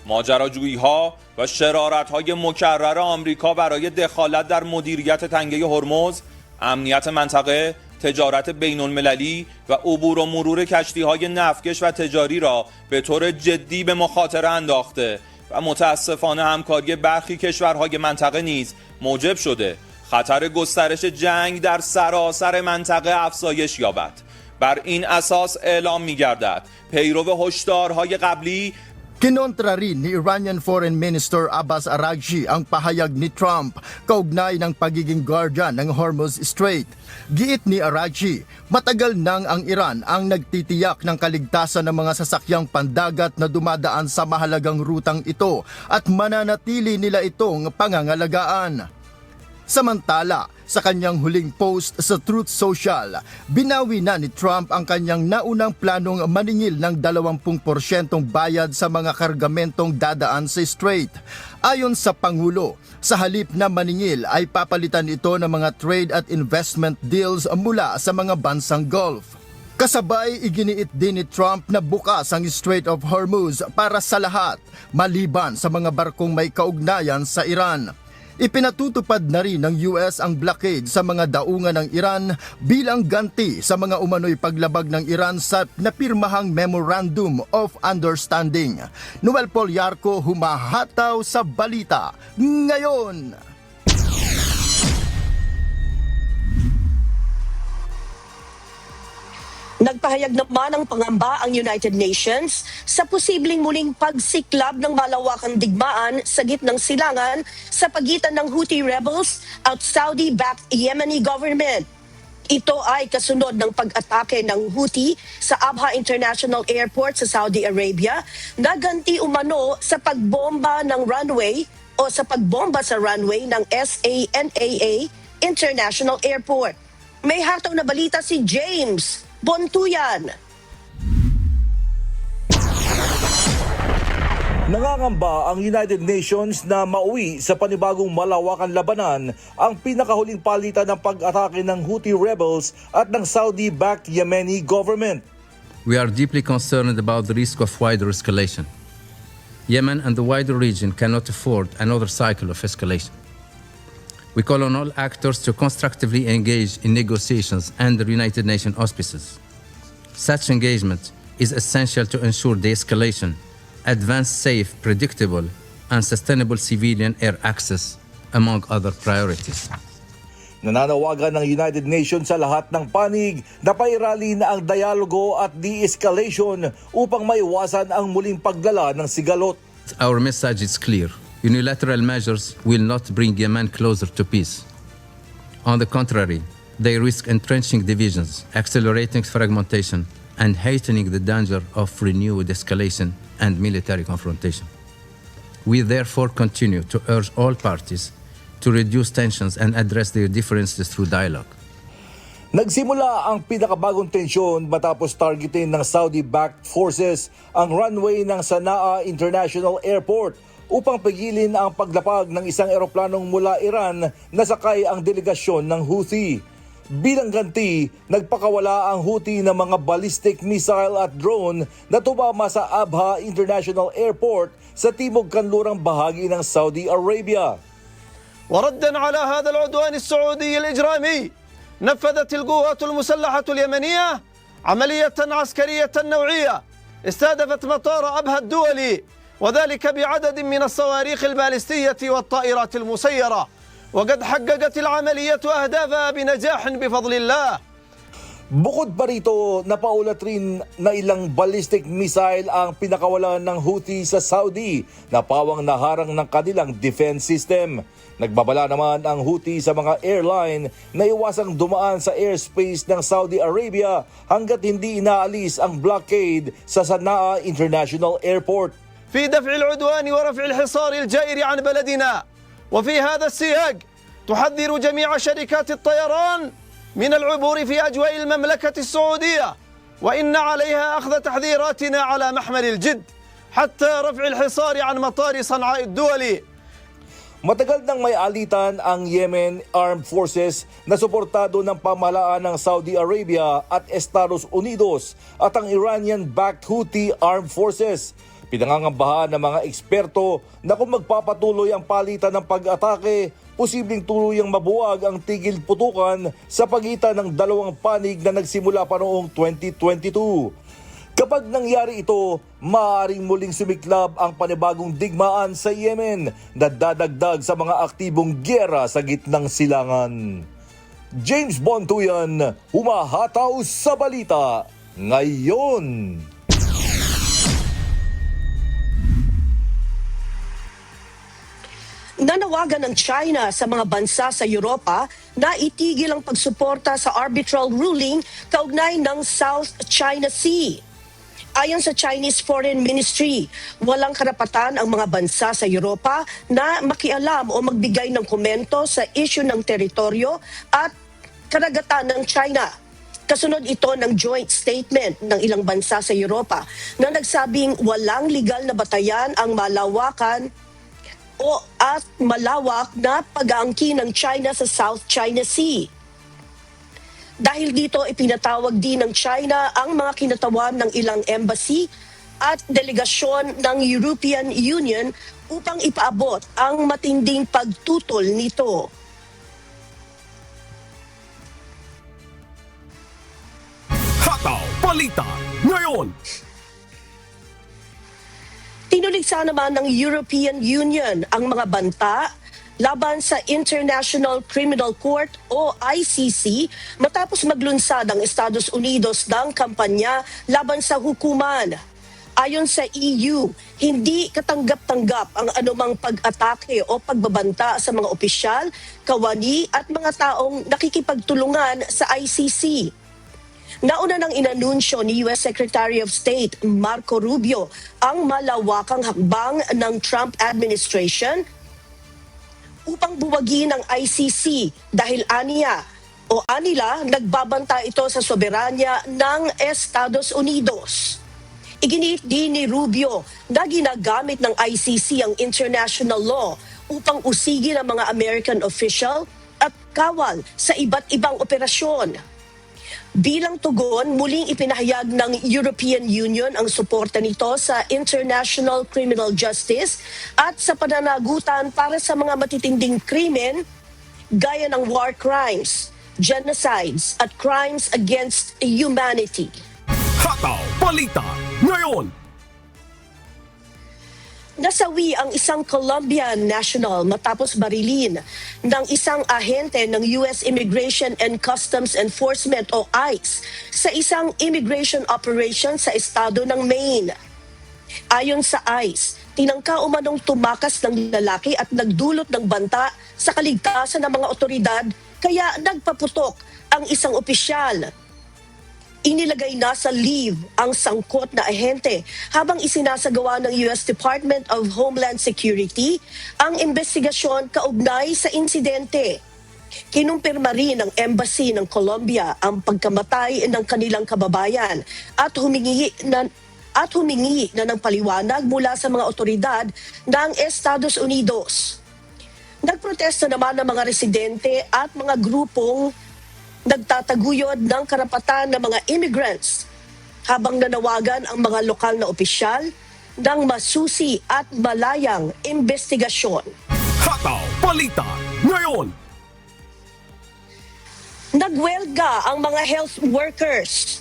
[SPEAKER 26] ماجراجویی‌ها و شرارت‌های مکرر آمریکا برای دخالت در مدیریت تنگه هرمز، امنیت منطقه، تجارت بین‌المللی و عبور و مرور کشتی‌های نفتکش و تجاری را به طور جدی به مخاطره انداخته و متأسفانه همکاری برخی کشورهای منطقه نیز موجب شده خطر گسترش جنگ در سراسر منطقه افزایش یابد. بر این اساس اعلام می‌گردد پیرو هشدارهای قبلی
[SPEAKER 8] Kinontra rin ni Iranian Foreign Minister Abbas Araghchi ang pahayag ni Trump kaugnay ng pagiging guardian ng Hormuz Strait. Giit ni Araghchi, matagal nang ang Iran ang nagtitiyak ng kaligtasan ng mga sasakyang pandagat na dumadaan sa mahalagang rutang ito at mananatili nila itong pangangalagaan. Samantala, sa kanyang huling post sa Truth Social, binawi na ni Trump ang kanyang naunang planong maningil ng 20% bayad sa mga kargamentong dadaan sa Strait. Ayon sa Pangulo, sa halip na maningil ay papalitan ito ng mga trade at investment deals mula sa mga bansang Gulf. Kasabay, iginiit din ni Trump na bukas ang Strait of Hormuz para sa lahat, maliban sa mga barkong may kaugnayan sa Iran. Ipinatutupad na rin ng US ang blockade sa mga daungan ng Iran bilang ganti sa mga umano'y paglabag ng Iran sa napirmahang Memorandum of Understanding. Noel Polyarco, humahataw sa balita ngayon.
[SPEAKER 7] Nagpahayag naman ng pangamba ang United Nations sa posibleng muling pagsiklab ng malawakang digmaan sa gitnang silangan sa pagitan ng Houthi rebels at Saudi-backed Yemeni government. Ito ay kasunod ng pag-atake ng Houthi sa Abha International Airport sa Saudi Arabia na ganti umano sa pagbomba ng runway o sa pagbomba sa runway ng SANAA International Airport. May hataw na balita si James Bontuyan.
[SPEAKER 12] Nangangamba ang United Nations na mauwi sa panibagong malawakan labanan ang pinakahuling palitan ng pag-atake ng Houthi rebels at ng Saudi-backed Yemeni government.
[SPEAKER 14] We are deeply concerned about the risk of wider escalation. Yemen and the wider region cannot afford another cycle of escalation. We call on all actors to constructively engage in negotiations under United Nations auspices. Such engagement is essential to ensure de-escalation, advance safe, predictable, and sustainable civilian air access, among other priorities.
[SPEAKER 12] Nananawagan ng United Nations sa lahat ng panig na pairali na ang dialogo at de-escalation upang maiwasan ang muling paglala ng sigalot.
[SPEAKER 14] Our message is clear. Unilateral measures will not bring Yemen closer to peace. On the contrary, they risk entrenching divisions, accelerating fragmentation, and heightening the danger of renewed escalation and military confrontation. We therefore continue to urge all parties to reduce tensions and address their differences through dialogue.
[SPEAKER 12] Nagsimula ang pinakabagong tensyon matapos targetin ng Saudi-backed forces ang runway ng Sana'a International Airport upang pigilin ang paglapag ng isang eroplanong mula Iran na sakay ang delegasyon ng Houthi. Bilang ganti, nagpakawala ang Houthi ng mga ballistic missile at drone na tumama sa Abha International Airport sa timog kanlurang bahagi ng Saudi Arabia.
[SPEAKER 15] وردا على هذا العدوان السعودي الإجرامي نفذت القوات المسلحة اليمنية عملية عسكرية نوعية استهدفت مطار أبها الدولي وذلك بعدد من الصواريخ البالستية والطائرات المسيرة وقد حققت العملية أهدافها بنجاح بفضل الله.
[SPEAKER 12] Bukod pa rito, napaulat rin na ilang ballistic missile ang pinakawalan ng Houthi sa Saudi na pawang naharang ng kanilang defense system. Nagbabala naman ang Houthi sa mga airline na iwasang dumaan sa airspace ng Saudi Arabia hanggat hindi inaalis ang blockade sa Sana'a International Airport.
[SPEAKER 15] في دفع العدوان ورفع الحصار الجائر عن بلدنا وفي هذا السياق تحذر جميع شركات الطيران من العبور في أجواء المملكة السعودية وإن عليها أخذ تحذيراتنا على محمل الجد حتى رفع الحصار عن مطار صنعاء الدولي.
[SPEAKER 12] Matagal nang may alitan ang Yemen Armed Forces na suportado ng pamahalaan ng Saudi Arabia at Estados Unidos at ang Iranian-backed Houthi Armed Forces. Pinangangambahan ng mga eksperto na kung magpapatuloy ang palitan ng pag-atake, posibleng tuluyang mabuwag ang tigil putukan sa pagitan ng dalawang panig na nagsimula pa noong 2022. Kapag nangyari ito, maaaring muling sumiklab ang panibagong digmaan sa Yemen na dadagdag sa mga aktibong gyera sa gitnang silangan. James Bontuyan, humahataw sa balita ngayon.
[SPEAKER 7] Pinawagan ng China sa mga bansa sa Europa na itigil ang pagsuporta sa arbitral ruling kaugnay ng South China Sea. Ayon sa Chinese Foreign Ministry, walang karapatan ang mga bansa sa Europa na makialam o magbigay ng komento sa issue ng teritoryo at karagatan ng China. Kasunod ito ng joint statement ng ilang bansa sa Europa na nagsabing walang legal na batayan ang malawakan at malawak na pag-aangkin ng China sa South China Sea. Dahil dito, ipinatawag din ng China ang mga kinatawan ng ilang embassy at delegasyon ng European Union upang ipaabot ang matinding pagtutol nito.
[SPEAKER 2] Hataw Balita ngayon.
[SPEAKER 7] Tinuligsa naman ng European Union ang mga banta laban sa International Criminal Court o ICC matapos maglunsad ang Estados Unidos ng kampanya laban sa hukuman. Ayon sa EU, hindi katanggap-tanggap ang anumang pag-atake o pagbabanta sa mga opisyal, kawani at mga taong nakikipagtulungan sa ICC. Nauna nang inanunsyo ni US Secretary of State Marco Rubio ang malawakang hakbang ng Trump administration upang buwagin ang ICC dahil anila nagbabanta ito sa soberanya ng Estados Unidos. Iginiit din ni Rubio na ginagamit ng ICC ang international law upang usigin ang mga American official at kawal sa iba't ibang operasyon. Bilang tugon, muling ipinahayag ng European Union ang suporta nito sa international criminal justice at sa pananagutan para sa mga matitinding krimen gaya ng war crimes, genocides at crimes against humanity.
[SPEAKER 2] Hataw Balita ngayon.
[SPEAKER 7] Nasawi ang isang Colombian national matapos barilin ng isang ahente ng US Immigration and Customs Enforcement o ICE sa isang immigration operation sa estado ng Maine. Ayon sa ICE, tinangka umanong tumakas ng lalaki at nagdulot ng banta sa kaligtasan ng mga otoridad kaya nagpaputok ang isang opisyal. Inilagay na sa leave ang sangkot na ahente habang isinasagawa ng US Department of Homeland Security ang investigasyon kaugnay sa insidente. Kinumpirma rin ng Embassy ng Colombia ang pagkamatay ng kanilang kababayan at humingi na ng paliwanag mula sa mga otoridad ng Estados Unidos. Nagprotesta naman ng mga residente at mga grupong nagtataguyod ng karapatan ng mga immigrants habang nanawagan ang mga lokal na opisyal ng masusi at malayang investigasyon.
[SPEAKER 2] Hataw Balita ngayon.
[SPEAKER 7] Nagwelga ang mga health workers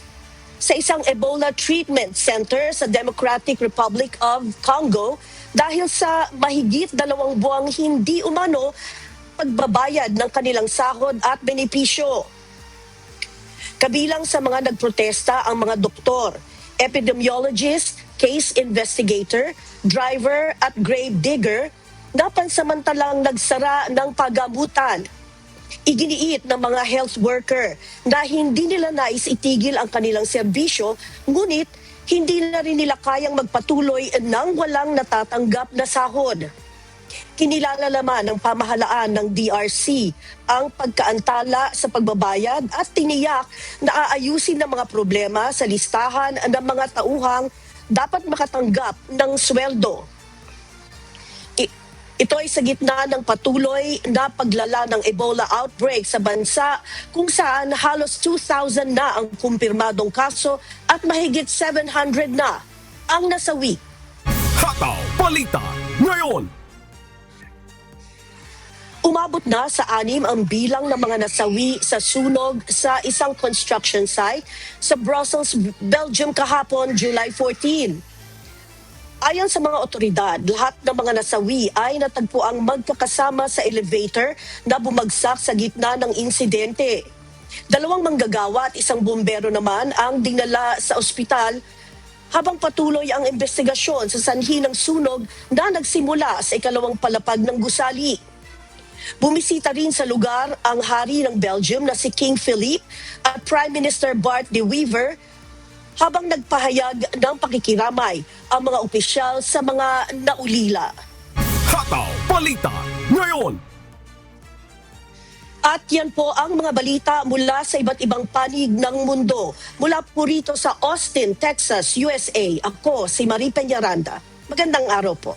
[SPEAKER 7] sa isang Ebola treatment center sa Democratic Republic of Congo dahil sa mahigit 2 buwang hindi umano pagbabayad ng kanilang sahod at benepisyo. Kabilang sa mga nagprotesta ang mga doktor, epidemiologist, case investigator, driver at grave digger na pansamantalang nagsara ng pagamutan. Iginiit ng mga health worker na hindi nila nais itigil ang kanilang serbisyo, ngunit hindi na rin nila kayang magpatuloy ng walang natatanggap na sahod. Kinilala naman ng pamahalaan ng DRC ang pagkaantala sa pagbabayad at tiniyak na aayusin ng mga problema sa listahan ng mga tauhang dapat makatanggap ng sweldo. Ito ay sa gitna ng patuloy na paglala ng Ebola outbreak sa bansa kung saan halos 2,000 na ang kumpirmadong kaso at mahigit 700 na ang nasawi.
[SPEAKER 2] Hataw Balita ngayon.
[SPEAKER 7] Umabot na sa 6 ang bilang ng mga nasawi sa sunog sa isang construction site sa Brussels, Belgium kahapon, July 14. Ayon sa mga otoridad, lahat ng mga nasawi ay natagpuang magkakasama sa elevator na bumagsak sa gitna ng insidente. 2 manggagawa at 1 bumbero naman ang dinala sa ospital habang patuloy ang investigasyon sa sanhi ng sunog na nagsimula sa 2 palapag ng gusali. Bumisita rin sa lugar ang hari ng Belgium na si King Philippe at Prime Minister Bart de Wever habang nagpahayag ng pakikiramay ang mga opisyal sa mga naulila.
[SPEAKER 2] Hataw Balita ngayon.
[SPEAKER 7] At yan po ang mga balita mula sa iba't ibang panig ng mundo. Mula po rito sa Austin, Texas, USA. Ako si Marie Peñaranda. Magandang araw po.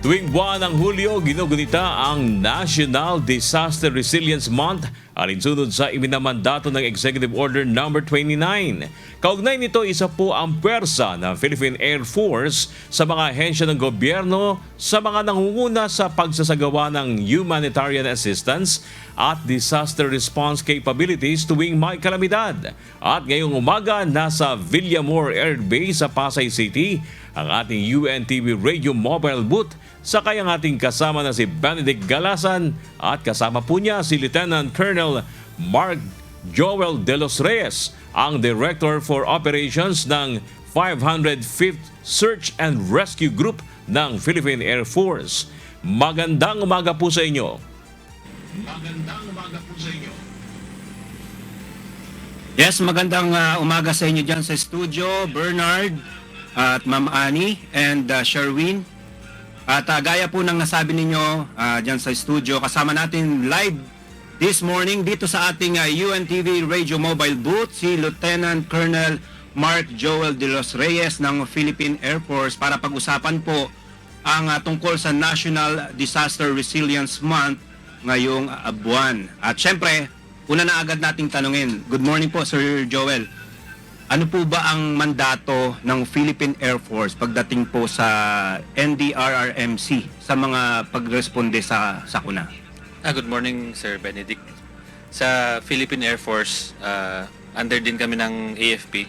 [SPEAKER 9] Tuwing buwan ng Hulyo, ginugunita ang National Disaster Resilience Month alinsunod sa iminamandato ng Executive Order No. 29. Kaugnay nito, isa po ang pwersa ng Philippine Air Force sa mga ahensya ng gobyerno sa mga nangunguna sa pagsasagawa ng humanitarian assistance at disaster response capabilities tuwing may kalamidad. At ngayong umaga, nasa Villamor Air Base sa Pasay City ang ating UNTV Radio Mobile Booth. Sakay ang ating kasama na si Benedict Galasan at kasama po niya si Lieutenant Colonel Mark Joel De Los Reyes, ang Director for Operations ng 505th Search and Rescue Group ng Philippine Air Force. Magandang umaga po sa inyo. Magandang umaga po sa inyo.
[SPEAKER 5] Yes, magandang umaga sa inyo dyan sa studio, Bernard at Ma'am Annie and Sherwin. At gaya po ng nasabi ninyo dyan sa studio, kasama natin live this morning dito sa ating UNTV Radio Mobile Booth si Lieutenant Colonel Mark Joel De Los Reyes ng Philippine Air Force para pag-usapan po ang tungkol sa National Disaster Resilience Month ngayong buwan. At syempre, una na agad nating tanungin. Good morning po, Sir Joel. Ano po ba ang mandato ng Philippine Air Force pagdating po sa NDRRMC sa mga pagresponde sa sakuna?
[SPEAKER 16] Good morning, Sir Benedict. Sa Philippine Air Force, under din kami ng AFP.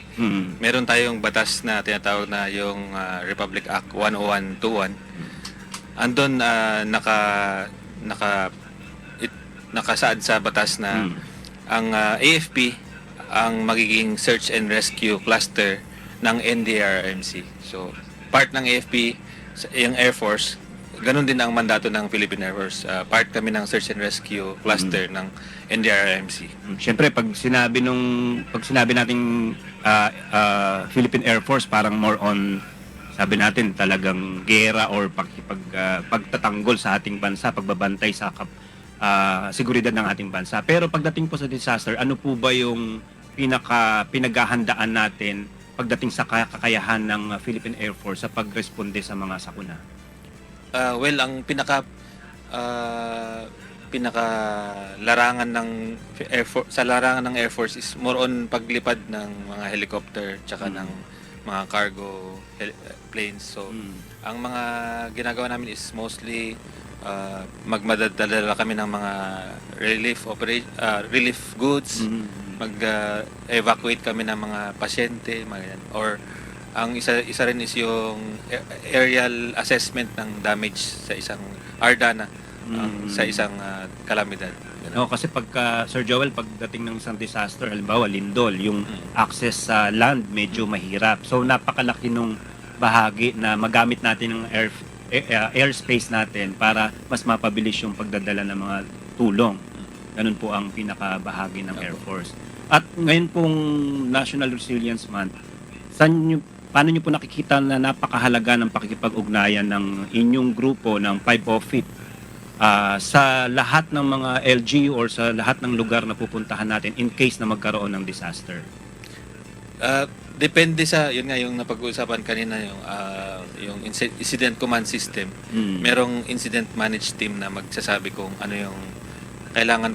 [SPEAKER 16] Meron tayong batas na tinatawag na yung Republic Act 10121. Andun nakasaad sa batas na ang AFP ang magiging search and rescue cluster ng NDRRMC. So, part ng AFP, yung Air Force, ganun din ang mandato ng Philippine Air Force. Part kami ng search and rescue cluster ng NDRRMC.
[SPEAKER 5] Siyempre, pag sinabi nating Philippine Air Force, parang more on, sabi natin, talagang gera or pagtatanggol sa ating bansa, pagbabantay sa seguridad ng ating bansa. Pero pagdating po sa disaster, ano po ba yung pinaghahandaan natin pagdating sa kakayahan ng Philippine Air Force sa pagresponde sa mga sakuna?
[SPEAKER 16] Well, ang larangan ng Air Force is more on paglipad ng mga helicopter tsaka ng mga cargo planes. So, ang mga ginagawa namin is mostly magmadadala kami ng mga relief goods, mag-evacuate kami ng mga pasyente, or ang isa rin is yung aerial assessment ng damage sa isang ARDA sa isang kalamidad.
[SPEAKER 5] No, kasi pagka Sir Joel, pagdating ng isang disaster, halimbawa lindol, yung access sa land medyo mahirap. So napakalaki nung bahagi na magamit natin ng airspace natin para mas mapabilis yung pagdadala ng mga tulong. Ganun po ang pinakabahagi ng Air Force. At ngayon pong National Resilience Month, paano nyo po nakikita na napakahalaga ng pakikipag-ugnayan ng inyong grupo ng 505th sa lahat ng mga LGU or sa lahat ng lugar na pupuntahan natin in case na magkaroon ng disaster?
[SPEAKER 16] Depende sa, yun nga yung napag-uusapan kanina, yung incident command system. Merong incident managed team na magsasabi kung ano yung kailangan,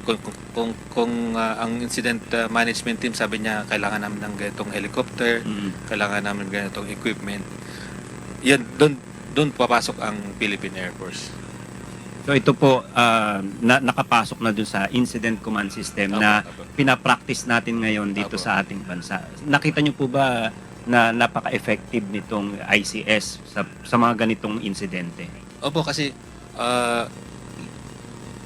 [SPEAKER 16] kung ang incident management team sabi niya kailangan namin ng ganitong helicopter, kailangan namin ng ganitong equipment. Yan, doon papasok ang Philippine Air Force.
[SPEAKER 5] So ito po, nakapasok na dun sa incident command system na pinapractice natin ngayon dito sa ating bansa. Nakita niyo po ba na napaka-effective nitong ICS sa mga ganitong insidente?
[SPEAKER 16] Opo, kasi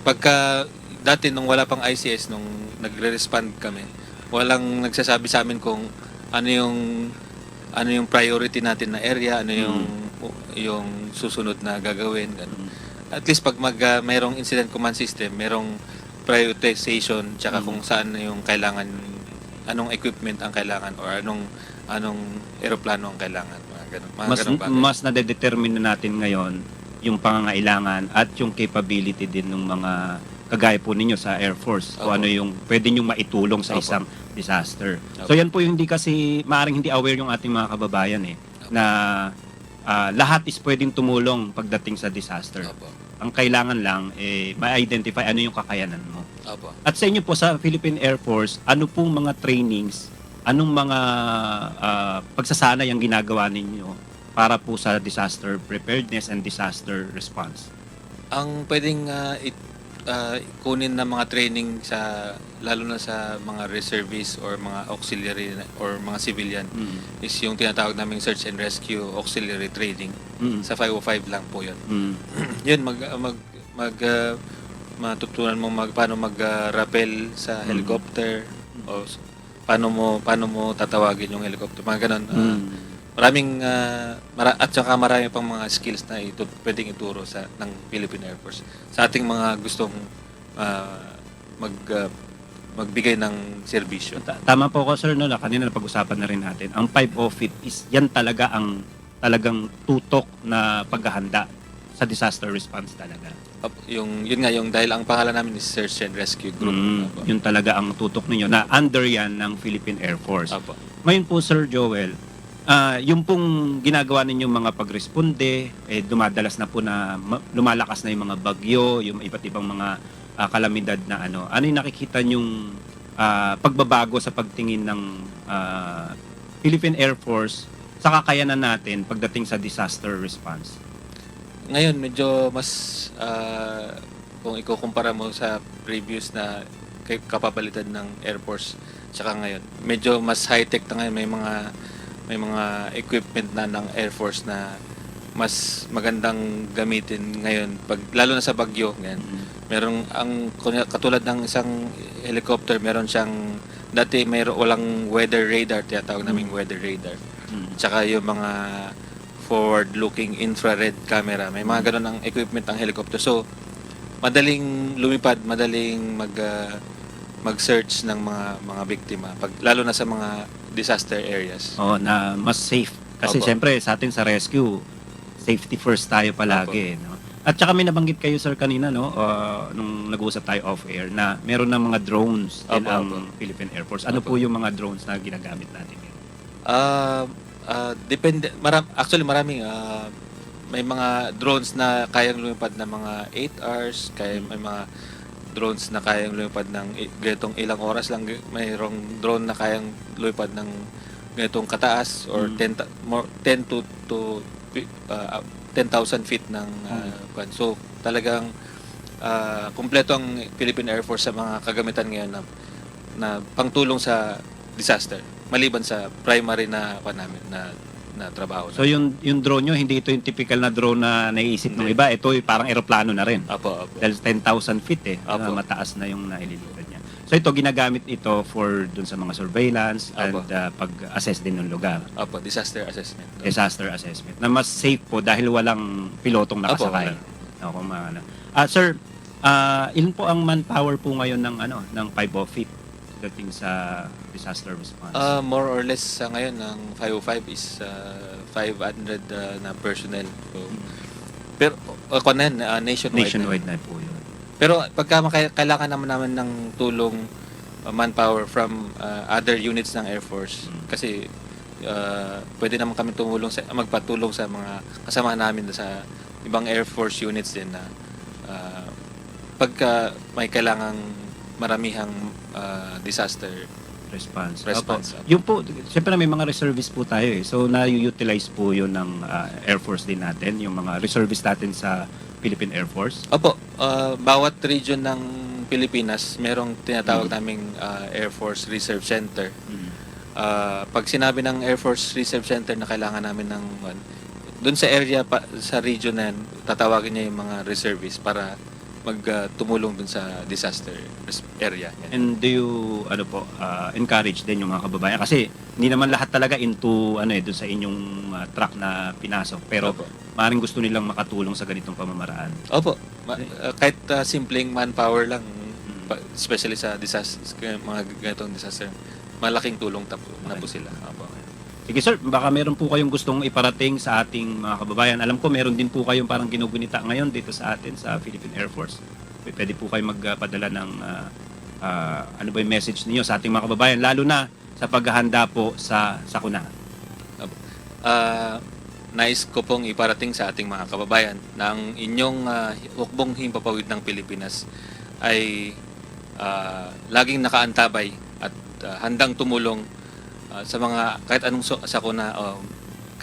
[SPEAKER 16] pagka dati nung wala pang ICS, nung nagre-respond kami, walang nagsasabi sa amin kung ano yung priority natin na area, ano yung susunod na gagawin, ganun. at least pag mayroong incident command system, mayroong prioritization tsaka kung saan yung kailangan, anong equipment ang kailangan or anong eroplano ang kailangan, mga ganun bagay.
[SPEAKER 5] Mas nade-determine na natin ngayon yung pangangailangan at yung capability din ng mga kagaya po ninyo sa Air Force o ano yung pwede nyo maitulong sa isang disaster. So yan po yung maaring hindi aware yung ating mga kababayan na lahat is pwedeng tumulong pagdating sa disaster. Ang kailangan lang ma-identify ano yung kakayanan mo. At sa inyo po sa Philippine Air Force, ano pong mga trainings, anong mga pagsasanay ang ginagawa ninyo para po sa disaster preparedness and disaster response?
[SPEAKER 16] Ang pwedeng kunin na mga training lalo na sa mga reservists or mga auxiliary or mga civilian is yung tinatawag naming search and rescue auxiliary training. Sa 505 lang po yun. Yun, matutunan mo paano mag-rappel sa helicopter o paano mo tatawagin yung helicopter, mga ganun. Maraming at saka marami pang mga skills na pwedeng ituro ng Philippine Air Force sa ating mga gustong magbigay ng serbisyo.
[SPEAKER 5] Tama po ko, sir, na kanina napag-usapan na rin natin. Ang 505 is yan talaga ang talagang tutok na paghahanda sa disaster response talaga.
[SPEAKER 16] Yun nga, dahil ang pangalan namin is Search and Rescue Group.
[SPEAKER 5] Yun talaga ang tutok ninyo na under yan ng Philippine Air Force. Ngayon po, Sir Joel, yung pong ginagawa ninyong mga pagresponde, dumadalas na po na lumalakas na yung mga bagyo, yung iba't ibang mga kalamidad na ano yung nakikita nyong pagbabago sa pagtingin ng Philippine Air Force sa kakayanan natin pagdating sa disaster response?
[SPEAKER 16] Ngayon, medyo mas, kung ikukumpara mo sa previous na kapabilidad ng Air Force tsaka ngayon, medyo mas high-tech na ngayon. May mga equipment na ng Air Force na mas magandang gamitin ngayon, lalo na sa bagyo. Merong, katulad ng isang helicopter, meron siyang, dati walang weather radar, tinatawag naming weather radar. Tsaka yung mga forward-looking infrared camera. May mga ganun ang equipment ang helicopter. So, madaling lumipad, madaling mag-search ng mga biktima, lalo na sa mga disaster areas.
[SPEAKER 5] Na mas safe. Kasi siyempre, sa atin sa rescue, safety first tayo palagi. No? At saka may nabanggit kayo, sir, kanina, no? Nung nag-uusap tayo off-air, na meron ng mga drones din ang Philippine Air Force. Ano po yung mga drones na ginagamit natin?
[SPEAKER 16] Depende. Actually, maraming may mga drones na kayang lumipad ng mga 8 hours, may mga drones na kayang lumipad ng ganitong ilang oras lang. Mayroong drone na kayang lumipad ng ganitong kataas or 10 to 10,000 feet ng so talagang kumpleto ang Philippine Air Force sa mga kagamitan ngayon na pangtulong sa disaster, maliban sa primary na trabaho.
[SPEAKER 5] So yung drone nyo, hindi ito yung typical na drone na naiisip ng iba. Ito parang eroplano na rin. Dahil 10,000 feet mataas na yung naililipad niya. So ito, ginagamit ito for dun sa mga surveillance and pag-assess din ng lugar.
[SPEAKER 16] Disaster assessment.
[SPEAKER 5] Disaster assessment. Na mas safe po dahil walang pilotong nakasakay. Sir, ilan po ang manpower po ngayon ng 505 dating sa disaster response?
[SPEAKER 16] More or less ngayon ang 505 is 500 na personnel. So, pero nationwide
[SPEAKER 5] na po yun.
[SPEAKER 16] Pero pagka kailangan naman ng tulong manpower from other units ng Air Force, kasi pwede naman kami magpatulong sa mga kasama namin sa ibang Air Force units din na pagka may kailangang maramihang disaster response.
[SPEAKER 5] Yung po, siyempre may mga reservists po tayo So na-utilize po yun ng Air Force din natin, yung mga reservists natin sa Philippine Air Force?
[SPEAKER 16] Bawat region ng Pilipinas, merong tinatawag naming Air Force Reserve Center. Pag sinabi ng Air Force Reserve Center na kailangan namin ng doon sa area, sa region na yan, tatawagin niya yung mga reservists para tumulong dun sa disaster area.
[SPEAKER 5] And do you encourage din yung mga kababayan? Kasi hindi naman lahat talaga into dun sa inyong truck na pinasok. Pero maaaring gusto nilang makatulong sa ganitong pamamaraan.
[SPEAKER 16] Opo, kahit simpleng manpower lang, especially sa disaster, mga ganitong disaster, malaking tulong na po sila. Opo.
[SPEAKER 5] Sige sir, baka meron po kayong gustong iparating sa ating mga kababayan. Alam ko meron din po kayong parang ginugunita ngayon dito sa atin sa Philippine Air Force. Pwede po kayo magpadala ng ano ba yung message niyo sa ating mga kababayan, lalo na sa paghahanda po sa sakuna.
[SPEAKER 16] Nais ko pong iparating sa ating mga kababayan na ang inyong hukbong himpapawid ng Pilipinas ay laging nakaantabay at handang tumulong sa mga kahit anong sakuna o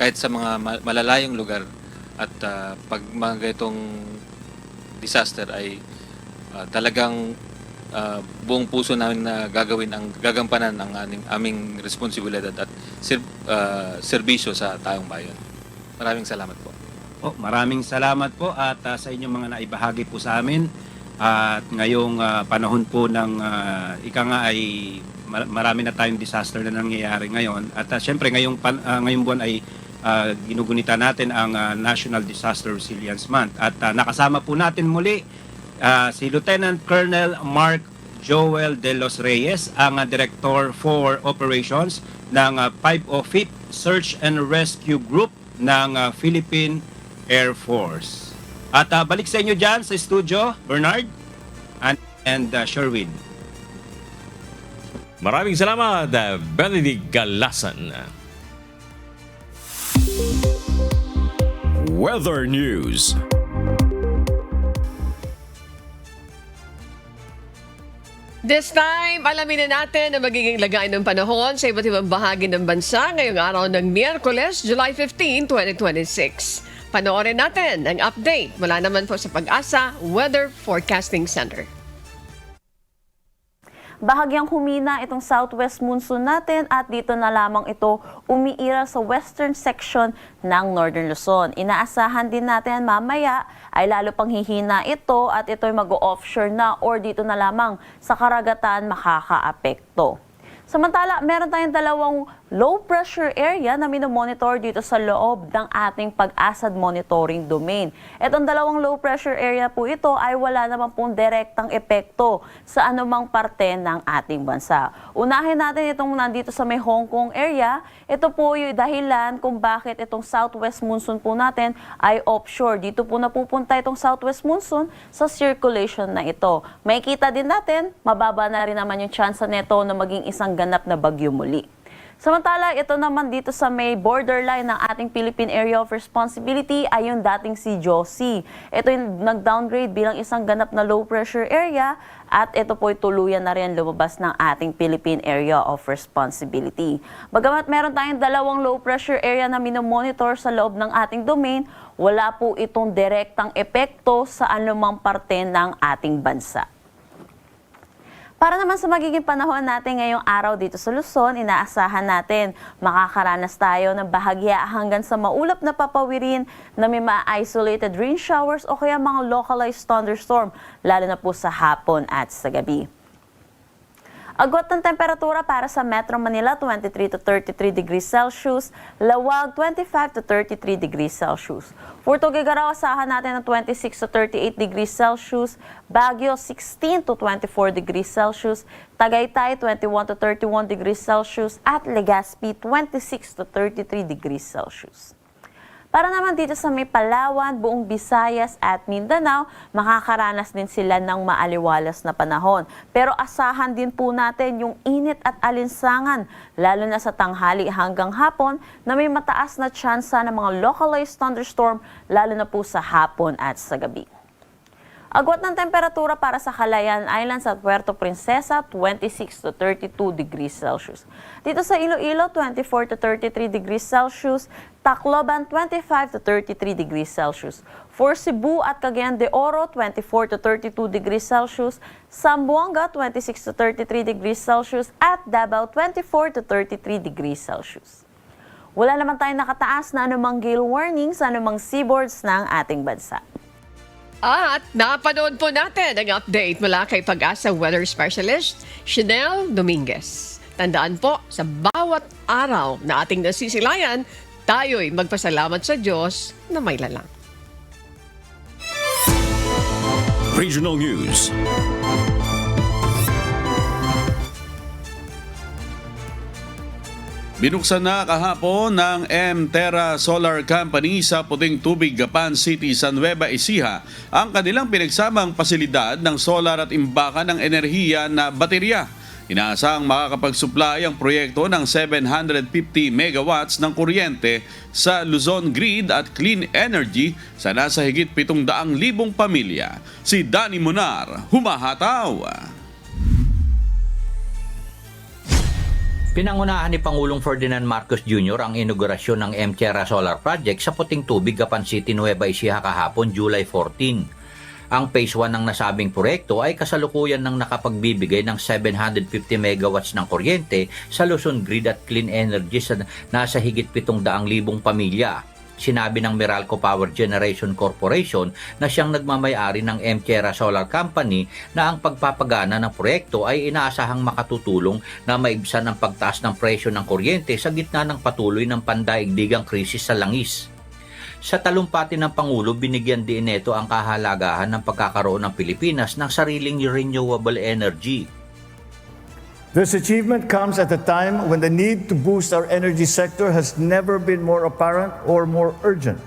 [SPEAKER 16] kahit sa mga malalayong lugar at pag mga ganitong disaster ay talagang buong puso namin na gagampanan ang aming responsibilidad at serbisyo sa taong bayan. Maraming salamat po.
[SPEAKER 5] Maraming salamat po at sa inyong mga naibahagi po sa amin. At ngayong panahon po ng ika nga ay marami na tayong disaster na nangyayari ngayon. At syempre ngayong buwan ay ginugunita natin ang National Disaster Resilience Month. At nakasama po natin muli si Lieutenant Colonel Mark Joel De Los Reyes, ang Director for Operations ng 505th Search and Rescue Group ng Philippine Air Force. At balik sa inyo dyan sa studio, Bernard and Sherwin.
[SPEAKER 9] Maraming salamat, Benedict Galasan.
[SPEAKER 2] Weather News.
[SPEAKER 1] This time, alamin na natin ang magiging lagay ng panahon sa iba't ibang bahagi ng bansa ngayong araw ng Miyerkules, July 15, 2026. Panoorin natin ang update mula naman po sa Pag-asa Weather Forecasting Center.
[SPEAKER 17] Bahagyang humina itong southwest monsoon natin at dito na lamang ito umiiral sa western section ng Northern Luzon. Inaasahan din natin mamaya ay lalo pang hihina ito at ito'y mag-offshore na or dito na lamang sa karagatan makakaapekto. Samantala, meron tayong dalawang low pressure area na minomonitor dito sa loob ng ating Pag-asad monitoring domain. Itong dalawang low pressure area po ito ay wala naman pong direktang epekto sa anumang parte ng ating bansa. Unahin natin itong nandito sa may Hong Kong area. Ito po yung dahilan kung bakit itong southwest monsoon po natin ay offshore. Dito po napupunta itong southwest monsoon sa circulation na ito. May kita din natin, mababa na rin naman yung chance nito na maging isang ganap na bagyo muli. Samantala, ito naman dito sa may borderline ng ating Philippine Area of Responsibility ay yung dating si Josie. Ito yung nag-downgrade bilang isang ganap na low pressure area at ito po ay tuluyan na rin lumabas ng ating Philippine Area of Responsibility. Bagamat meron tayong dalawang low pressure area na minomonitor sa loob ng ating domain, wala po itong direktang epekto sa anumang parte ng ating bansa. Para naman sa magiging panahon natin ngayong araw dito sa Luzon, inaasahan natin makakaranas tayo ng bahagya hanggang sa maulap na papawirin na may ma-isolated rain showers o kaya mga localized thunderstorm, lalo na po sa hapon at sa gabi. Agwat ng temperatura para sa Metro Manila, 23 to 33 degrees Celsius. Lawag, 25 to 33 degrees Celsius. For Tuguegarao, asahan natin ng 26 to 38 degrees Celsius. Baguio, 16 to 24 degrees Celsius. Tagaytay, 21 to 31 degrees Celsius. At Legazpi, 26 to 33 degrees Celsius. Para naman dito sa may Palawan, buong Visayas at Mindanao, makakaranas din sila ng maaliwalas na panahon. Pero asahan din po natin yung init at alinsangan, lalo na sa tanghali hanggang hapon, na may mataas na tsansa ng mga localized thunderstorm, lalo na po sa hapon at sa gabi. Agwat ng temperatura para sa Calayan Islands at Puerto Princesa, 26 to 32 degrees Celsius. Dito sa Iloilo, 24 to 33 degrees Celsius. Tacloban, 25 to 33 degrees Celsius. For Cebu at Cagayan de Oro, 24 to 32 degrees Celsius. Zamboanga, 26 to 33 degrees Celsius. At Davao, 24 to 33 degrees Celsius. Wala naman tayong nakataas na anumang gale warning sa anumang seaboards ng ating bansa.
[SPEAKER 1] At napanood po natin ang update mula kay Pag-asa Weather Specialist, Chanel Dominguez. Tandaan po, sa bawat araw na ating nasisilayan, tayo'y magpasalamat sa Diyos na may lalang.
[SPEAKER 2] Regional News.
[SPEAKER 6] Binuksan na kahapon ng M-Terra Solar Company sa Puting Tubig, Gapan City, San Nueva Ecija ang kanilang pinagsamang pasilidad ng solar at imbakan ng enerhiya na baterya. Inaasang makakapag-supply ang proyekto ng 750 megawatts ng kuryente sa Luzon Grid at Clean Energy sa nasa higit 700,000 pamilya. Si Danny Munar, humahataw.
[SPEAKER 19] Pinangunahan ni Pangulong Ferdinand Marcos Jr. ang inaugurasyon ng M-Terra Solar Project sa Puting Tubig, Gapan City, Nueva Ecija kahapon, July 14. Ang Phase 1 ng nasabing proyekto ay kasalukuyan ng nakapagbibigay ng 750 megawatts ng kuryente sa Luzon Grid at Clean Energy sa nasa higit 700,000 pamilya. Sinabi ng Meralco Power Generation Corporation na siyang nagmamayari ng M-Terra Solar Company na ang pagpapagana ng proyekto ay inaasahang makatutulong na maibsan ang pagtaas ng presyo ng kuryente sa gitna ng patuloy ng pandaigdigang krisis sa langis. Sa talumpati ng Pangulo, binigyan din nito ang kahalagahan ng pagkakaroon ng Pilipinas ng sariling renewable energy.
[SPEAKER 20] This achievement comes at a time when the need to boost our energy sector has never been more apparent or more urgent.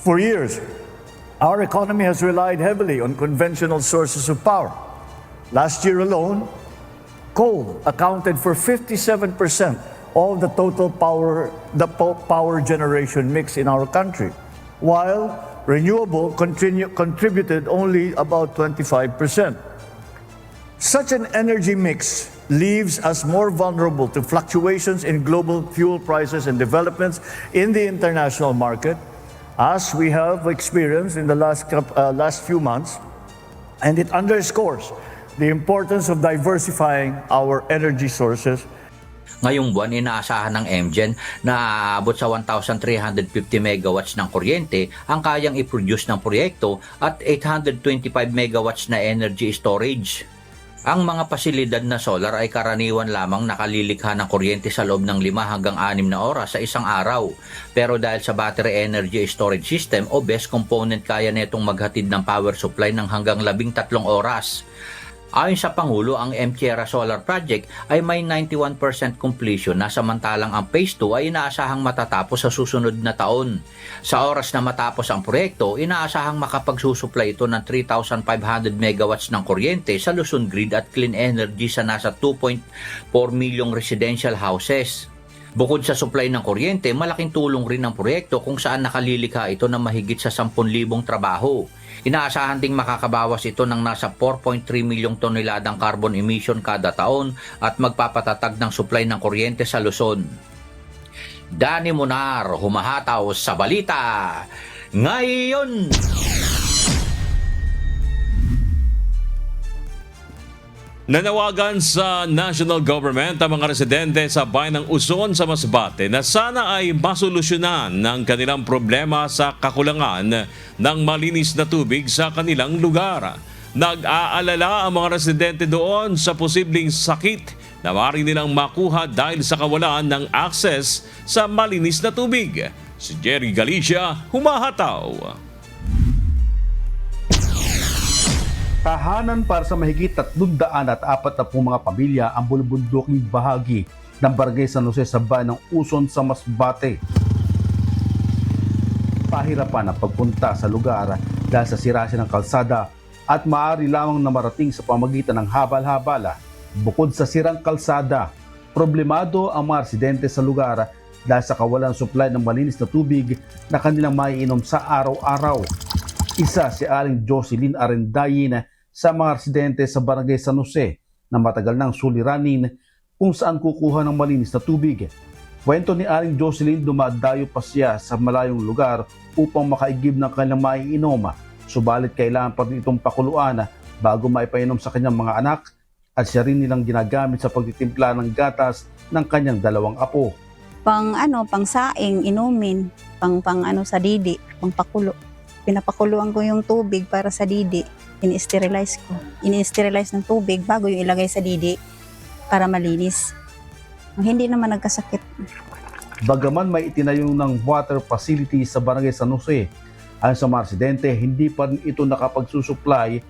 [SPEAKER 20] For years, our economy has relied heavily on conventional sources of power. Last year alone, coal accounted for 57% of the total power generation mix in our country, while renewable contributed only about 25%. Such an energy mix leaves us more vulnerable to fluctuations in global fuel prices and developments in the international market, as we have experienced in the last few months, and it underscores the importance of diversifying our energy sources.
[SPEAKER 19] Ngayong buwan, inaasahan ng MGen na aabot sa 1,350 megawatts ng kuryente ang kayang i-produce ng proyekto at 825 megawatts na energy storage. Ang mga pasilidad na solar ay karaniwan lamang nakalilikha ng kuryente sa loob ng 5 hanggang 6 na oras sa isang araw. Pero dahil sa Battery Energy Storage System o BESS component, kaya netong maghatid ng power supply ng hanggang 13 oras. Ayon sa Pangulo, ang M-Terra Solar Project ay may 91% completion na samantalang ang Phase 2 ay inaasahang matatapos sa susunod na taon. Sa oras na matapos ang proyekto, inaasahang makapagsusupply ito ng 3,500 megawatts ng kuryente sa Luzon Grid at Clean Energy sa nasa 2.4 milyong residential houses. Bukod sa supply ng kuryente, malaking tulong rin ang proyekto kung saan nakalilikha ito ng mahigit sa 10,000 trabaho. Inaasahan ding makakabawas ito ng nasa 4.3 milyong toneladang carbon emission kada taon at magpapatatag ng supply ng kuryente sa Luzon. Danny Munar, humahataw sa balita ngayon.
[SPEAKER 9] Nanawagan sa national government ang mga residente sa bayan ng Uson sa Masbate na sana ay masolusyonan ng kanilang problema sa kakulangan ng malinis na tubig sa kanilang lugar. Nag-aalala ang mga residente doon sa posibleng sakit na maaari nilang makuha dahil sa kawalan ng access sa malinis na tubig. Si Jerry Galicia, humahataw.
[SPEAKER 21] Tahanan para sa mahigit 340 mga pamilya ang bulubunduking bahagi ng Barangay San Jose sa bayan ng Uson sa Masbate. Pahirapan ang pagpunta sa lugar dahil sa sirasi ng kalsada at maaari lamang na marating sa pamagitan ng habal-habala. Bukod sa sirang kalsada, problemado ang mga residente sa lugar dahil sa kawalan supply ng malinis na tubig na kanilang maiinom sa araw-araw. Isa si Aling Jocelyn Arendayin sa mga residente sa Barangay San Jose na matagal nang suliranin kung saan kukuha ng malinis na tubig. Kwento ni Aling Jocelyn, dumadayo pa siya sa malayong lugar upang makaigib ng kanyang maiinom. Subalit kailangan pa rin itong pakuluan bago maipainom sa kanyang mga anak at siya rin nilang ginagamit sa pagtitimpla ng gatas ng kanyang 2 apo.
[SPEAKER 23] Pang saing, inumin, pang sa didi, pang pakulo. Pinapakuluan ko yung tubig para sa didi. Ini-sterilize ko. Ini-sterilize ng tubig bago yung ilagay sa didi para malinis. Hindi naman nagkasakit.
[SPEAKER 21] Bagaman may itinayo ng water facility sa Barangay San Jose, ayon sa mga residente, hindi pa rin ito nakapagsusupply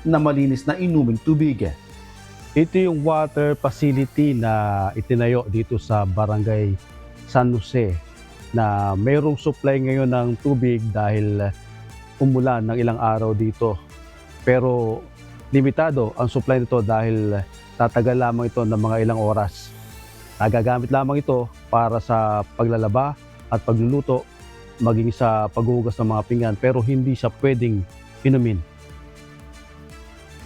[SPEAKER 21] na malinis na inuming tubig.
[SPEAKER 3] Ito yung water facility na itinayo dito sa Barangay San Jose na mayroong supply ngayon ng tubig dahil umulan ng ilang araw dito. Pero limitado ang supply nito dahil tatagal lamang ito ng mga ilang oras. Nagagamit lamang ito para sa paglalaba at pagluluto, maging sa paghuhugas ng mga pinggan, pero hindi siya pwedeng inumin.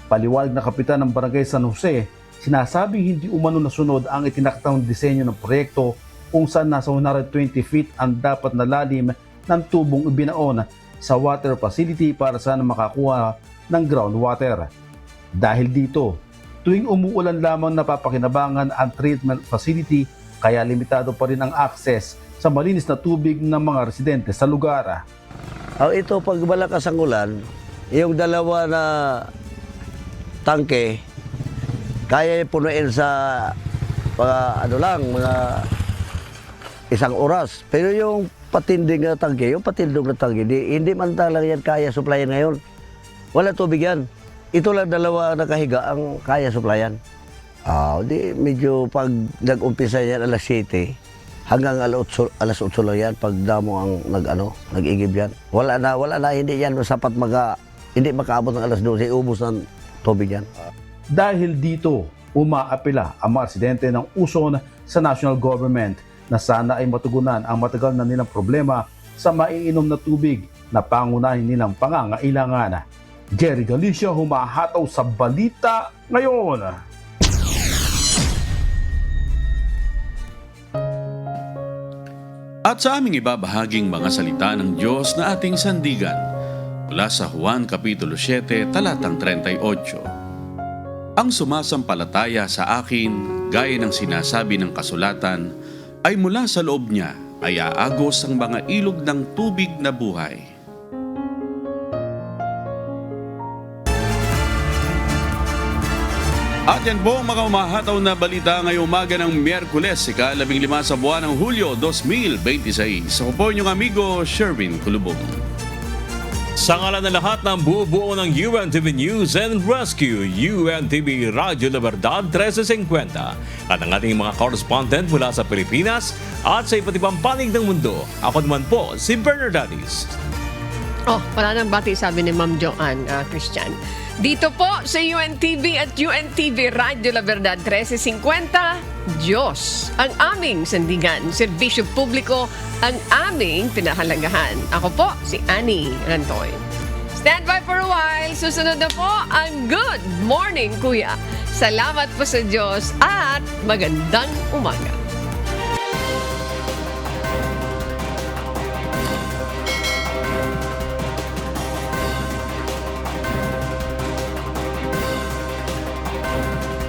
[SPEAKER 21] Paliwanag na kapitan ng Barangay San Jose, sinasabing hindi umano nasunod ang itinakdang disenyo ng proyekto kung saan nasa 120 feet ang dapat na lalim ng tubong ibinaon sa water facility para sana makakuha ng groundwater. Dahil dito, tuwing umuulan lamang napapakinabangan ang treatment facility kaya limitado pa rin ang access sa malinis na tubig ng mga residente sa lugar.
[SPEAKER 4] Ito pag malakas ang ulan, yung dalawa na tangke kaya punuin sa mga isang oras. Pero yung patinding na tangke, hindi man talaga yan kaya supplyan ngayon. Wala tubig yan. Ito lang dalawa nakahiga ang kaya supplyan. Medyo pag nag-umpisa yan alas 7, hanggang alas 8 lang yan pag damo ang nag-igib yan. Wala na, hindi yan sapat hindi makaabot ng alas 12, ubos ng tubig yan.
[SPEAKER 21] Dahil dito, umaapela ang mga residente ng Uson sa national government na sana ay matugunan ang matagal na nilang problema sa maiinom na tubig na pangunahin nilang pangangailangan. Jerry Galicia, humahataw sa balita ngayon.
[SPEAKER 6] At sa aming ibabahaging mga salita ng Diyos na ating sandigan mula sa Juan Kapitulo 7, talatang 38. Ang sumasampalataya sa akin, gaya ng sinasabi ng kasulatan, ay mula sa loob niya ay aagos ang mga ilog ng tubig na buhay. At yan po ang mga umahataw na balita ngayong umaga ng Miyerkules, ika-15 sa buwan ng Hulyo 2026. Ako po inyong amigo, Sherwin Kulubong.
[SPEAKER 9] Sa ngalan ng lahat ng bubuo ng UNTV News and Rescue, UNTV Radyo La Verdad 1350 at ang ating mga correspondent mula sa Pilipinas at sa iba't ibang panig ng mundo. Ako naman po si Bernardanis.
[SPEAKER 1] Wala nang bati sabi ni Ma'am Joanne, Christian. Dito po sa UNTV at UNTV Radyo La Verdad 1350, Diyos ang aming sandigan, serbisyo publiko ang aming pinahalagahan. Ako po si Annie Rantoy. Stand by for a while. Susunod na po ang Good Morning Kuya. Salamat po sa Diyos at magandang umaga.